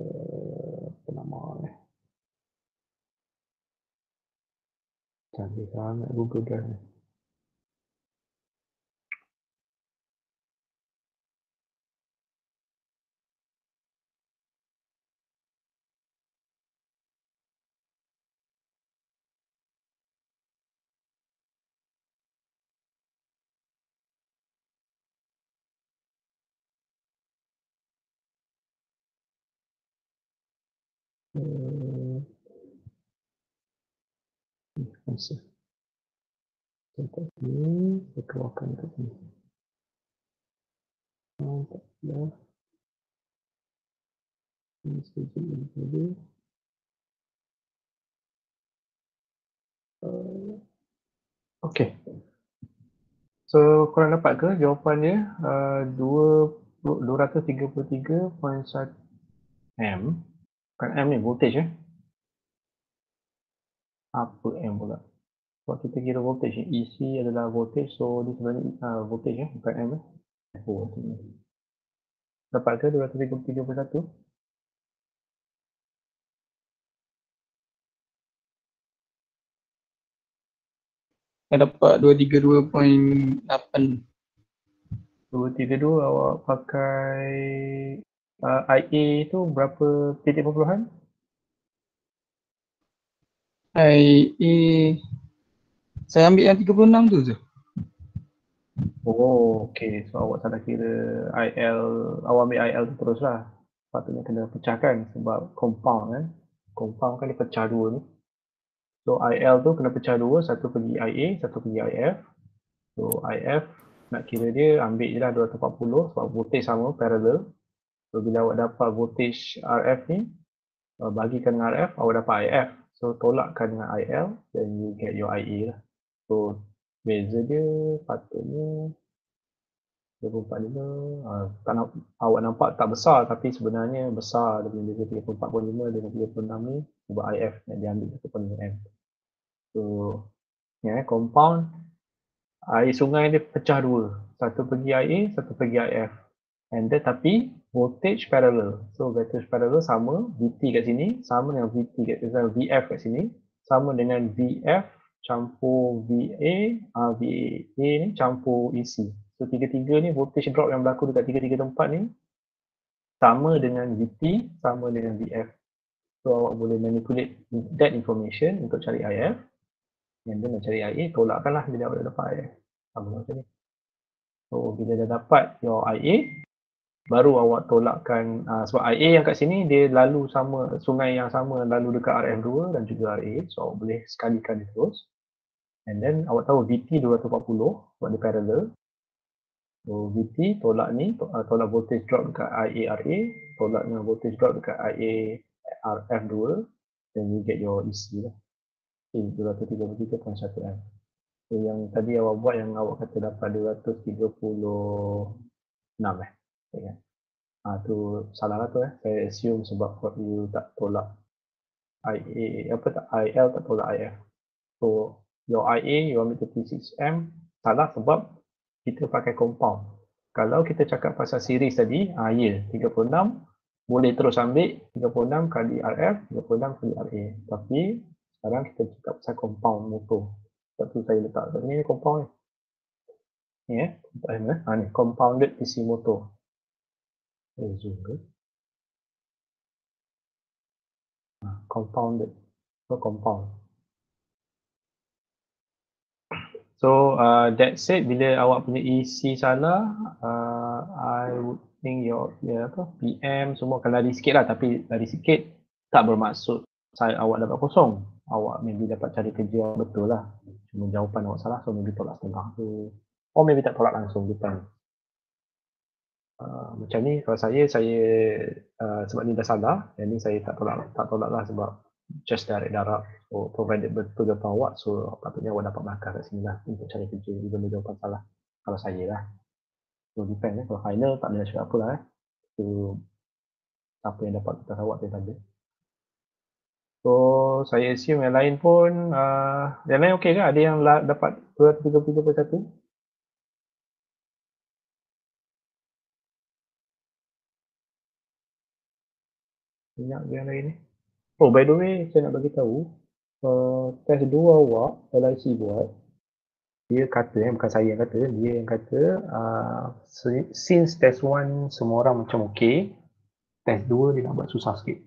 Apa nama ni? Canggih sangat Google Drive ni. Answer. Contoh ni, saya keluarkan kat sini. Tak ada. Ini sekejap lagi tadi. Okay. So, korang dapat ke jawapannya? 233.1 M. Bukan M ni, voltage Apa M pula? Sebab kita kira voltage EC adalah voltage, so ni sebenarnya voltage bukan M Oh, ni. Dapat ke 233.1? Saya dapat 232.8. 232 awak pakai IA tu berapa titik perpuluhan? IA saya ambil yang 36 tu je. Oh, okey. So awak salah kira IL, awak ambil IL tu terus lah. Patutnya kena pecahkan sebab compound kan. Compound kan dia pecah dua ni. So IL tu kena pecah dua, satu pergi IA, satu pergi IF. So IF nak kira dia ambil je lah 240 sebab voltage sama, parallel. So bila awak dapat voltage RF ni, bagikan dengan RF, awak dapat IF. So tolakkan dengan IL, then you get your IA lah. So beza dia patutnya 345, awak nampak tak besar tapi sebenarnya besar daripada 34.5 dengan 36 ni sebab IF yang diambil 1.5 M. So compound air sungai dia pecah dua, satu pergi IA, satu pergi IF, and then tapi voltage parallel. So voltage parallel sama, VT kat sini sama dengan VT kat VF kat sini sama dengan VF campur VA, VA ni campur EC. So tiga-tiga ni voltage drop yang berlaku dekat tiga-tiga tempat ni sama dengan VT, sama dengan VF. So awak boleh manipulate that information untuk cari IF, and then nak cari IA, tolakkanlah bila awak dah dapat IF. Sama macam ni. So bila dah dapat your IA, baru awak tolakkan, sebab IA yang kat sini dia lalu sama, sungai yang sama lalu dekat RF2 dan juga RA. So awak boleh sekalikan dia terus. And then awak tahu VT 240 sebab dia parallel. So VT tolak ni, tolak voltage drop dekat IA RA, tolak dengan voltage drop dekat IA RF2, then you get your EC lah. 233.1 M. So yang tadi awak buat yang awak kata dapat 236 ya. Tu salah lah tu saya assume sebab you tak tolak IA, IL tak tolak IF. So your IA you ambil 36M, salah sebab kita pakai compound. Kalau kita cakap pasal series tadi, ya 36 boleh terus ambil 36 kali RF, 36 kali RA. Tapi sekarang kita cakap pasal compound motor. Sebab tu saya letak kat sini compound ni. Ni compounded DC motor. Zoom ke? Compounded. So compound. So that said, bila awak punya EC salah, I would think your PM semua akan lari sikit lah, tapi lari sikit tak bermaksud awak dapat kosong. Awak maybe dapat cari kerja betul lah. Cuma jawapan awak salah, so maybe tolak setengah tu. Or maybe tak tolak langsung, depend. Macam ni kalau saya sebab ni dah salah, yang ni saya tak tolak lah sebab just direct darab. So provided betul jawapan awak, so patutnya awak dapat markah kat sini lah untuk cari kerja even jawapan salah. Kalau saya lah. So depend kalau final tak boleh cakap apa lah So apa yang dapat kita awak dia tanda. So saya assume yang lain pun yang lain okey ke? Ada yang dapat 233.1? Banyak yang lain ni. Oh, by the way, saya nak bagi tahu, test 2 awak, LIC buat, dia kata, bukan saya yang kata, dia yang kata, since test 1 semua orang macam okey, test 2 dia nak buat susah sikit.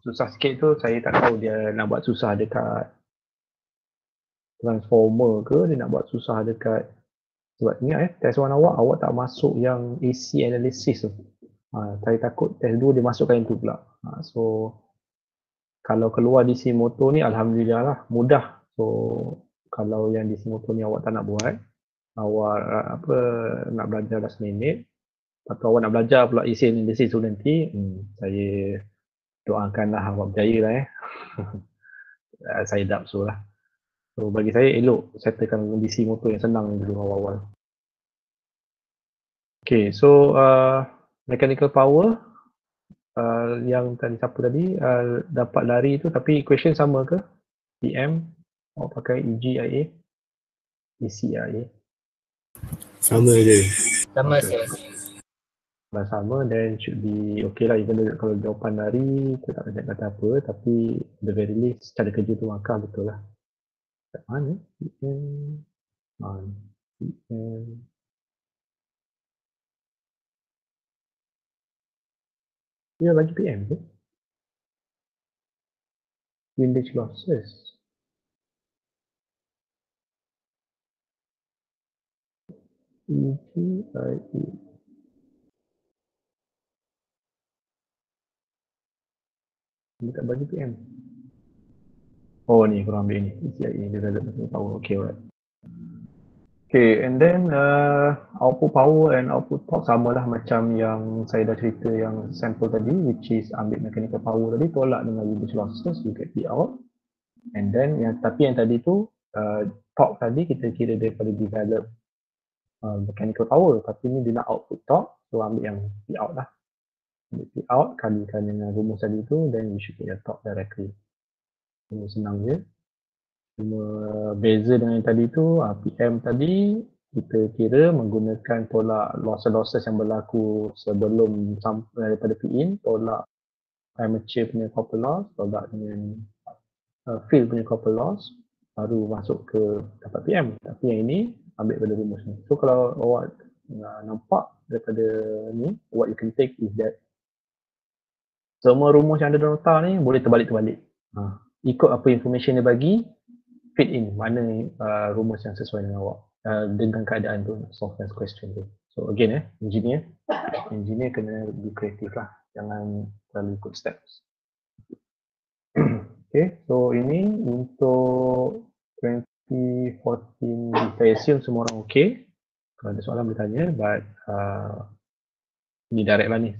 Susah sikit tu, saya tak tahu dia nak buat susah dekat transformer ke, dia nak buat susah dekat, sebab ingat test 1 awak tak masuk yang AC analysis tu. Saya takut test 2 dia masukkan yang tu pula. So kalau keluar DC motor ni alhamdulillah lah, mudah. So kalau yang DC motor ni awak tak nak buat, awak nak belajar last minute, atau awak nak belajar pula AC analysis tu nanti, saya doakanlah awak berjaya lah saya dak so lah. So bagi saya elok settlekan DC motor yang senang dulu awal-awal. Okay, so mechanical power yang tadi siapa tadi dapat lari tu, tapi equation sama ke? PM awak pakai EGIA, ECIA sama je. Sama okay. Kalau sama then should be okay lah, even kalau jawapan lari kita tak nak kata apa, tapi the very least cara kerja tu markah betul lah. Kat mana? PM PM Dia bagi PM tu. Windage losses. EGIE. Dia tak bagi PM. Oh ni korang ambil ni. EGIE development power. Okay, alright. Okay, and then output power and output torque samalah macam yang saya dah cerita yang sample tadi, which is ambil mechanical power tadi, tolak dengan windage losses, you get P out. And then tapi yang tadi tu torque tadi kita kira daripada develop mechanical power, tapi ni dia nak output torque, so ambil yang P out lah. Ambil P out kalikan dengan rumus tadi tu, then you should get your torque directly. Senang je. Cuma beza dengan yang tadi tu, PM tadi kita kira menggunakan tolak losses yang berlaku sebelum daripada P-in, tolak armature punya copper loss, tolak dengan field punya copper loss, baru masuk ke dapat PM. Tapi yang ini ambil pada rumus ni. So kalau awak nampak daripada ni, what you can take is that semua rumus yang ada dalam nota ni boleh terbalik-terbalik. Ikut apa information dia bagi, fit in mana rumus yang sesuai dengan awak dengan keadaan tu, solve this question tu. So again engineer kena be kreatif lah, jangan terlalu ikut steps. Okay, so ini untuk 2014, saya assume semua orang okay. Kalau ada soalan boleh tanya, but ni direct lah ni.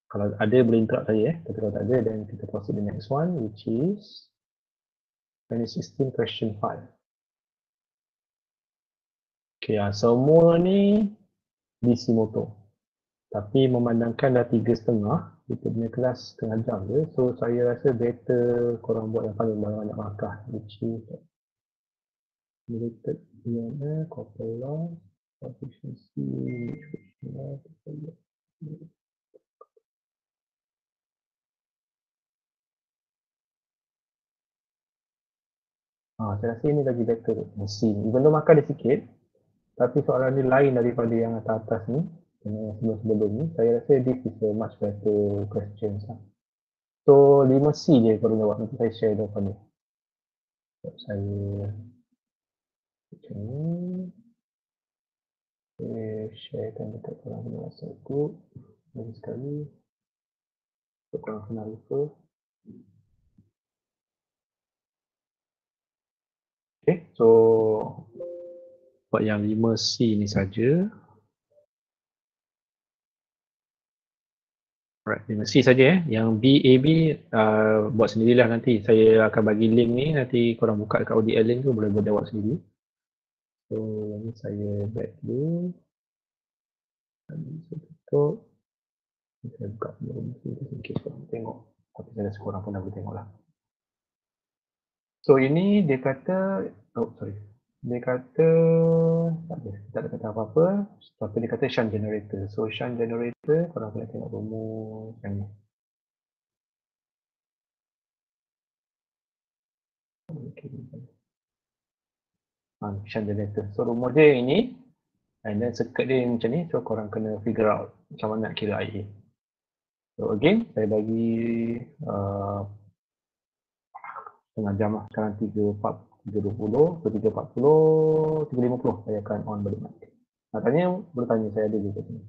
Kalau ada boleh interrupt saya tapi kalau tak ada, then kita proceed the next one, which is 2016 question 5. Okay, semua ni DC motor. Tapi memandangkan dah 3.30, kita punya kelas setengah jam je. So saya rasa better korang buat yang paling banyak markah, which is related EMF, copper loss, efficiency, saya rasa ini lagi better mesin. Even though markah dia sikit, tapi soalan ni lain daripada yang atas-atas ni, yang sebelum-sebelum ni. Saya rasa this is a much better question. So 5C je korang jawab, nanti saya share jawapan ni. Saya macam ni. Saya sharekan dekat korang punya WhatsApp group. Lagi sekali. Untuk korang kenal lupa. Okay, so buat yang 5C ni saja. Alright, 5C saja Yang B, A, B buat sendirilah nanti. Saya akan bagi link ni, nanti korang buka dekat ODL link tu, boleh jawab sendiri. So, ini saya back dulu. Saya tutup. Saya buka dulu, mungkin korang tengok. Tapi saya rasa korang pun dah boleh tengok lah. So, ini dia kata, dia kata, tak ada kata apa-apa, tapi dia kata shunt generator. So, shunt generator, korang boleh tengok rumus yang ni. Shunt generator. So, rumus dia yang ini, and then circuit dia macam ni, so korang kena figure out macam mana nak kira IA. So, again, saya bagi setengah jam lah. Sekarang 3.20, so 3.40, 3.50 saya akan on balik mic. Nak tanya, boleh tanya, saya ada juga sini.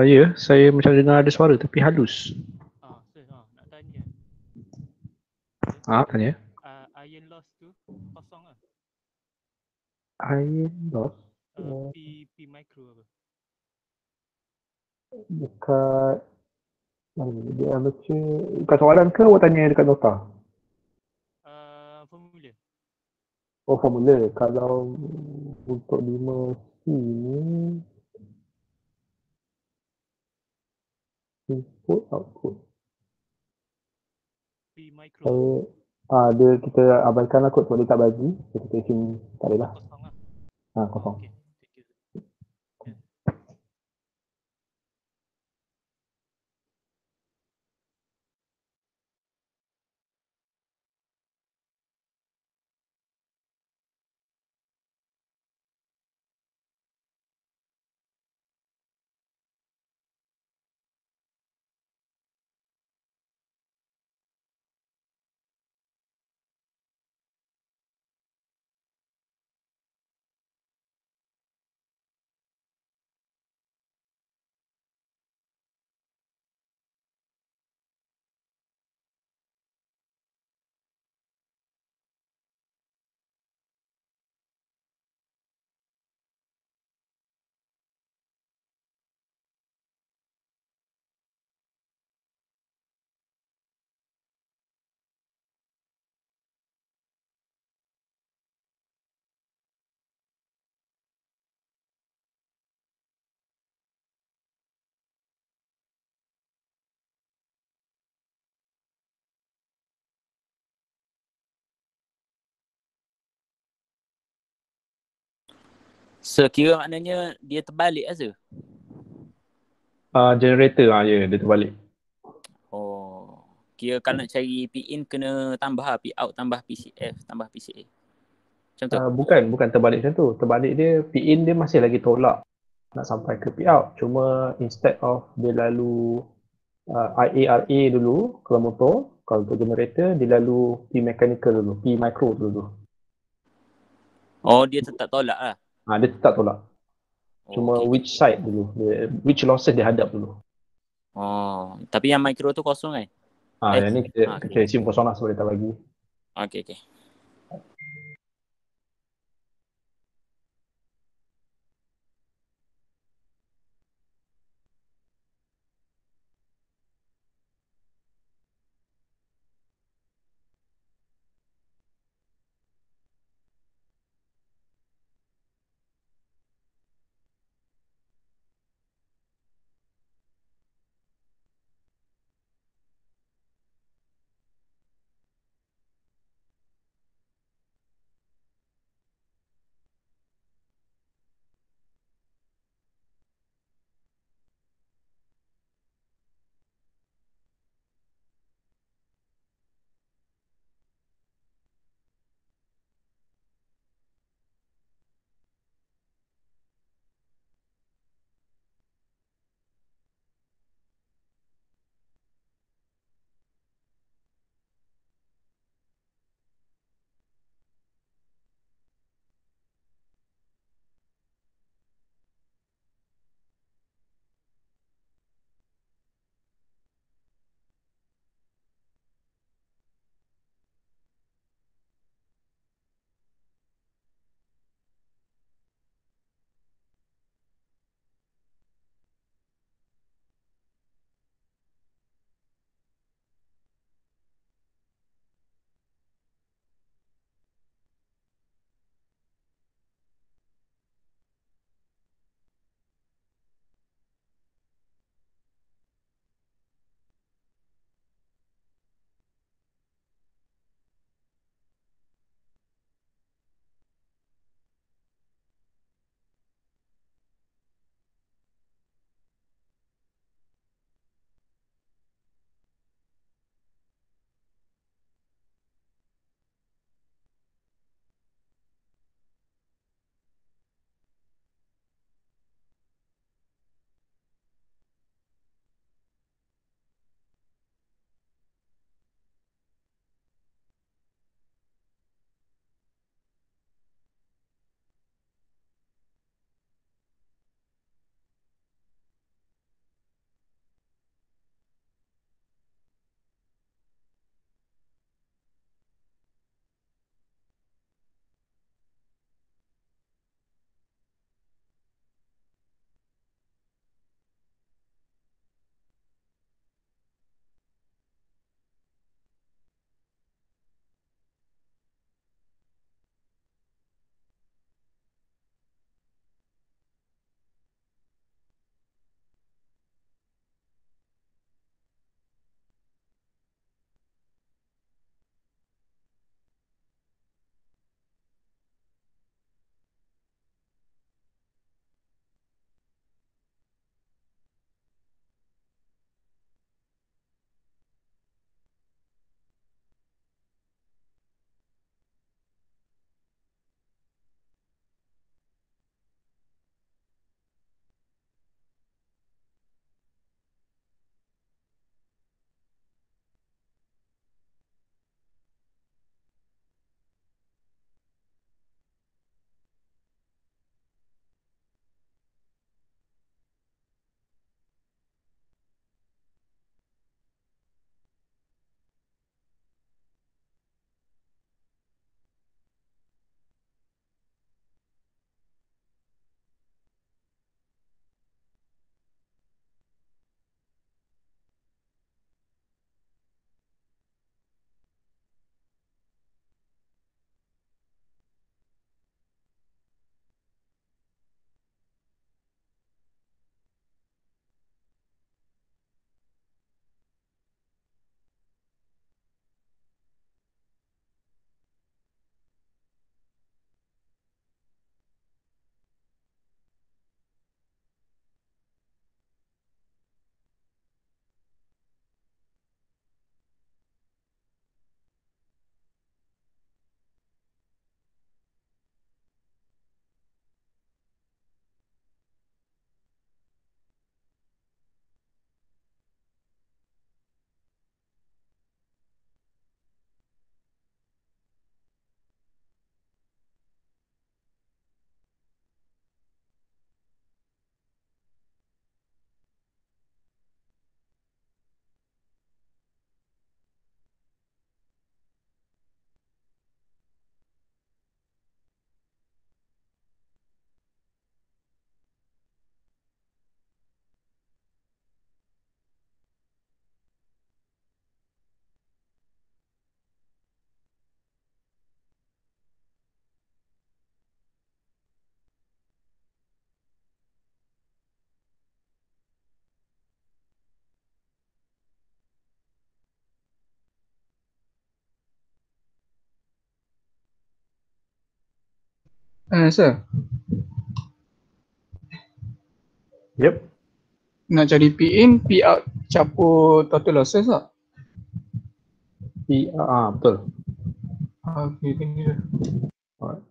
Ya, saya macam dengar ada suara tapi halus. Nak tanya. Tanya. Iron loss tu kosong lah. Iron loss P micro apa? dekat mana ni? Dia baca dekat soalan ke awak tanya dekat nota? Formula. Oh, formula. Kalau untuk 5C ni input output. P micro Dia kita abaikan lah kot sebab dia tak bagi. So, kita assume tak ada lah. kosong lah. Kosong. Okay. Thank you. So kira maknanya dia terbalik lah, Generator ya, dia terbalik. Oh. Kira kalau nak cari P in kena tambah lah, P out tambah PCF tambah PCA. Macam tu? Bukan terbalik macam tu. Terbalik dia, P in dia masih lagi tolak nak sampai ke P out. Cuma instead of dia lalu IARA dulu ke motor, kalau untuk generator dia lalu P mechanical dulu, P micro dulu. Oh, dia tetap tolak lah. Dia tetap tolak. Cuma okay. which side dulu, which losses dia hadap dulu. Oh, tapi yang micro tu kosong kan? Yang ni kita assume kosong lah sebab dia tak bagi. Okay. Sir, Yep. nak cari P in, P out campur total losses tak? Betul. Okay, thank you. Alright.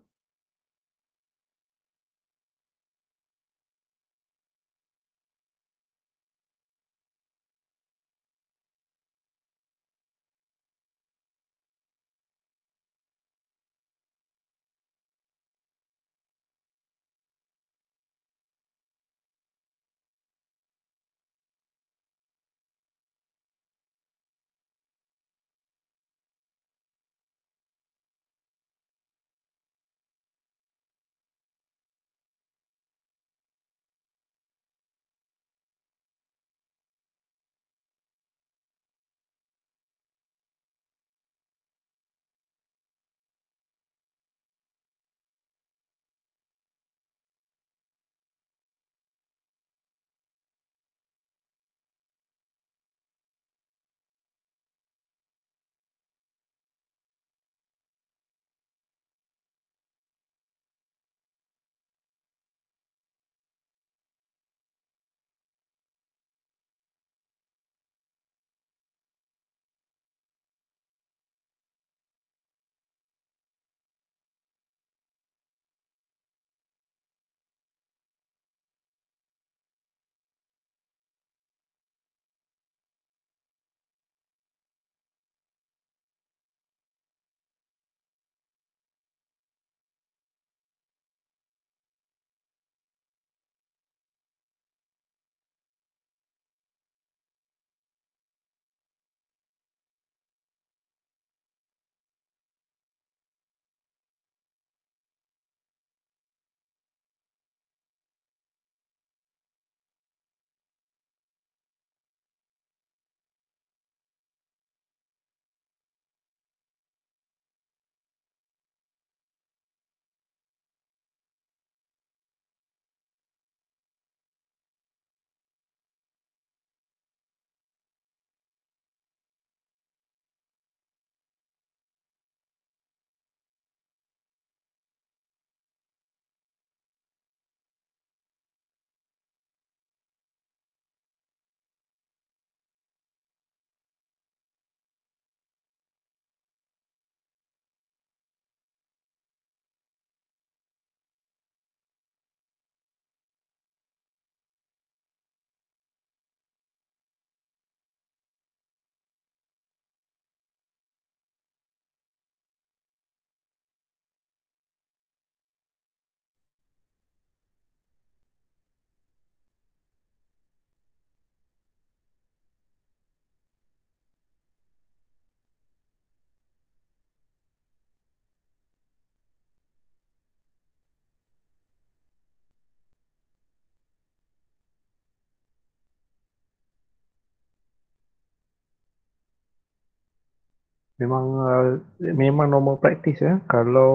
Memang normal practice ya. Kalau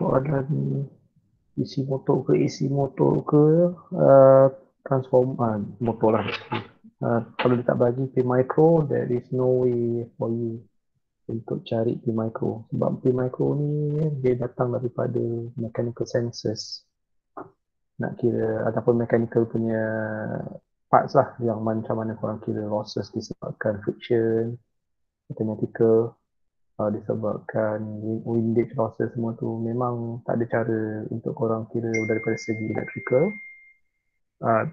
soalan isi motor ke isi motor ke transform motor lah. Kalau dia tak bagi P micro, there is no way for you untuk cari P micro. Sebab P micro ni dia datang daripada mechanical sensors. Nak kira ataupun mechanical punya parts lah yang macam mana korang kira losses disebabkan friction, mathematical, disebabkan windage losses semua tu, memang tak ada cara untuk korang kira daripada segi electrical.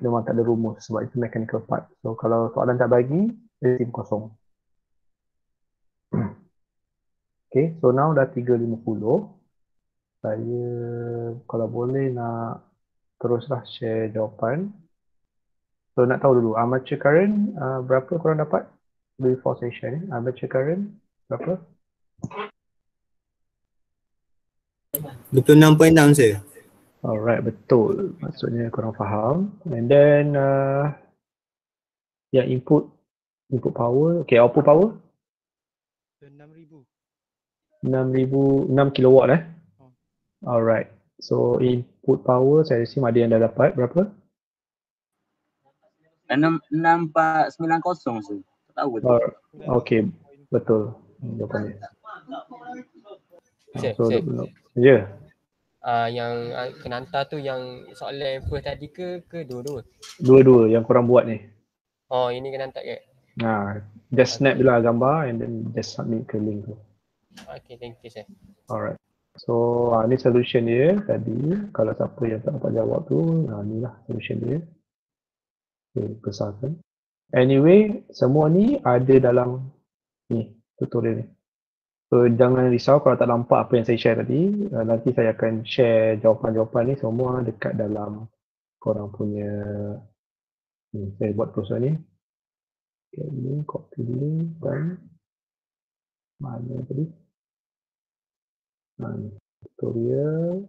Memang tak ada rumus sebab itu mechanical part. So kalau soalan tak bagi, dia tim kosong. Okay, so now dah 3.50. Saya kalau boleh nak teruslah share jawapan. So nak tahu dulu, armature current berapa korang dapat before session? Armature current berapa? 26.6 saya. Alright, betul. Maksudnya korang faham. And then yang input power, okay, output power 6,000. 6 kilowatt Alright. So input power saya assume ada yang dah dapat berapa? 6490 sih. Tak tahu tu. Okay, betul. Jawapan dia. Sir, So, sir. ya. Yang kena hantar tu yang soalan yang first tadi ke dua-dua? Dua-dua yang korang buat ni. Oh, ini kena hantar ke? Just snap Okay. je lah gambar and then just submit ke link tu. Okay, thank you sir. Alright. So ni solution dia tadi. Kalau siapa yang tak dapat jawab tu, ni lah solution dia. Okay, besarkan. Anyway, semua ni ada dalam ni tutorial ni. So jangan risau kalau tak nampak apa yang saya share tadi. Nanti saya akan share jawapan-jawapan ni semua dekat dalam korang punya ni. Saya buat proses ni. Okay, ni copy link dan mana tadi? Tutorial.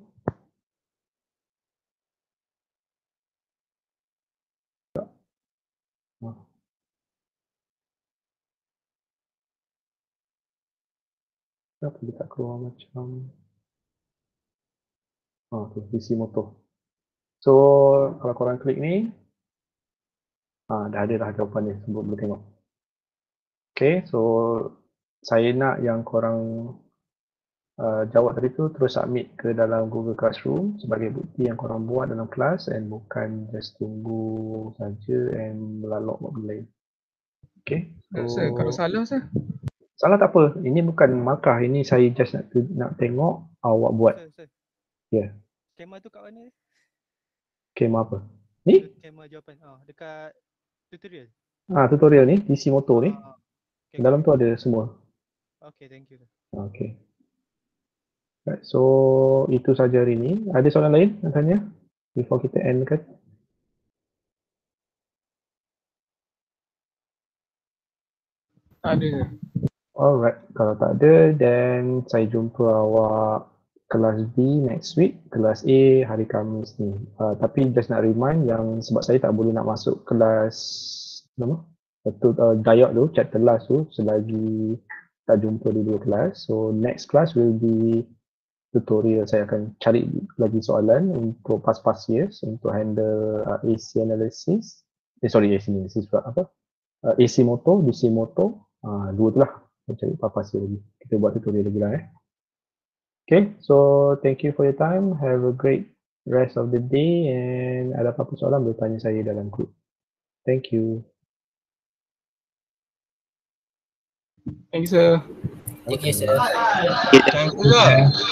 Kenapa dia tak keluar macam tu, PC motor. So kalau korang klik ni, dah ada dah jawapan dia sebelum boleh tengok. Okay, so saya nak yang korang jawab tadi tu terus submit ke dalam Google Classroom sebagai bukti yang korang buat dalam kelas and bukan just tunggu saja and melalok buat benda lain. Okay, Sir, kalau salah sir. salah tak apa, ini bukan markah, ini saya just nak tengok awak buat. Sir. Ya. Skema tu kat mana? Skema apa? Ni? Skema jawapan. Dekat tutorial. Tutorial ni, PC motor ni. Okay, Dalam tu ada semua. Okay, thank you. Okay. Right, so itu saja hari ni. Ada soalan lain nak tanya? Before kita end kan? Ada sir. Alright, kalau tak ada, then saya jumpa awak kelas B next week, kelas A hari Khamis ni. Tapi just nak remind yang sebab saya tak boleh nak masuk kelas diode tu, chapter last tu selagi tak jumpa di dua kelas. So next class will be tutorial. Saya akan cari lagi soalan untuk past years untuk handle AC analysis. AC analysis apa? AC motor, DC motor. Dua tu lah. Saya cari past year lagi. Kita buat tutorial lagi lah Okay, so thank you for your time. Have a great rest of the day and ada apa-apa soalan boleh tanya saya dalam group. Thank you. Thank you sir. Thank you sir. Thank you sir.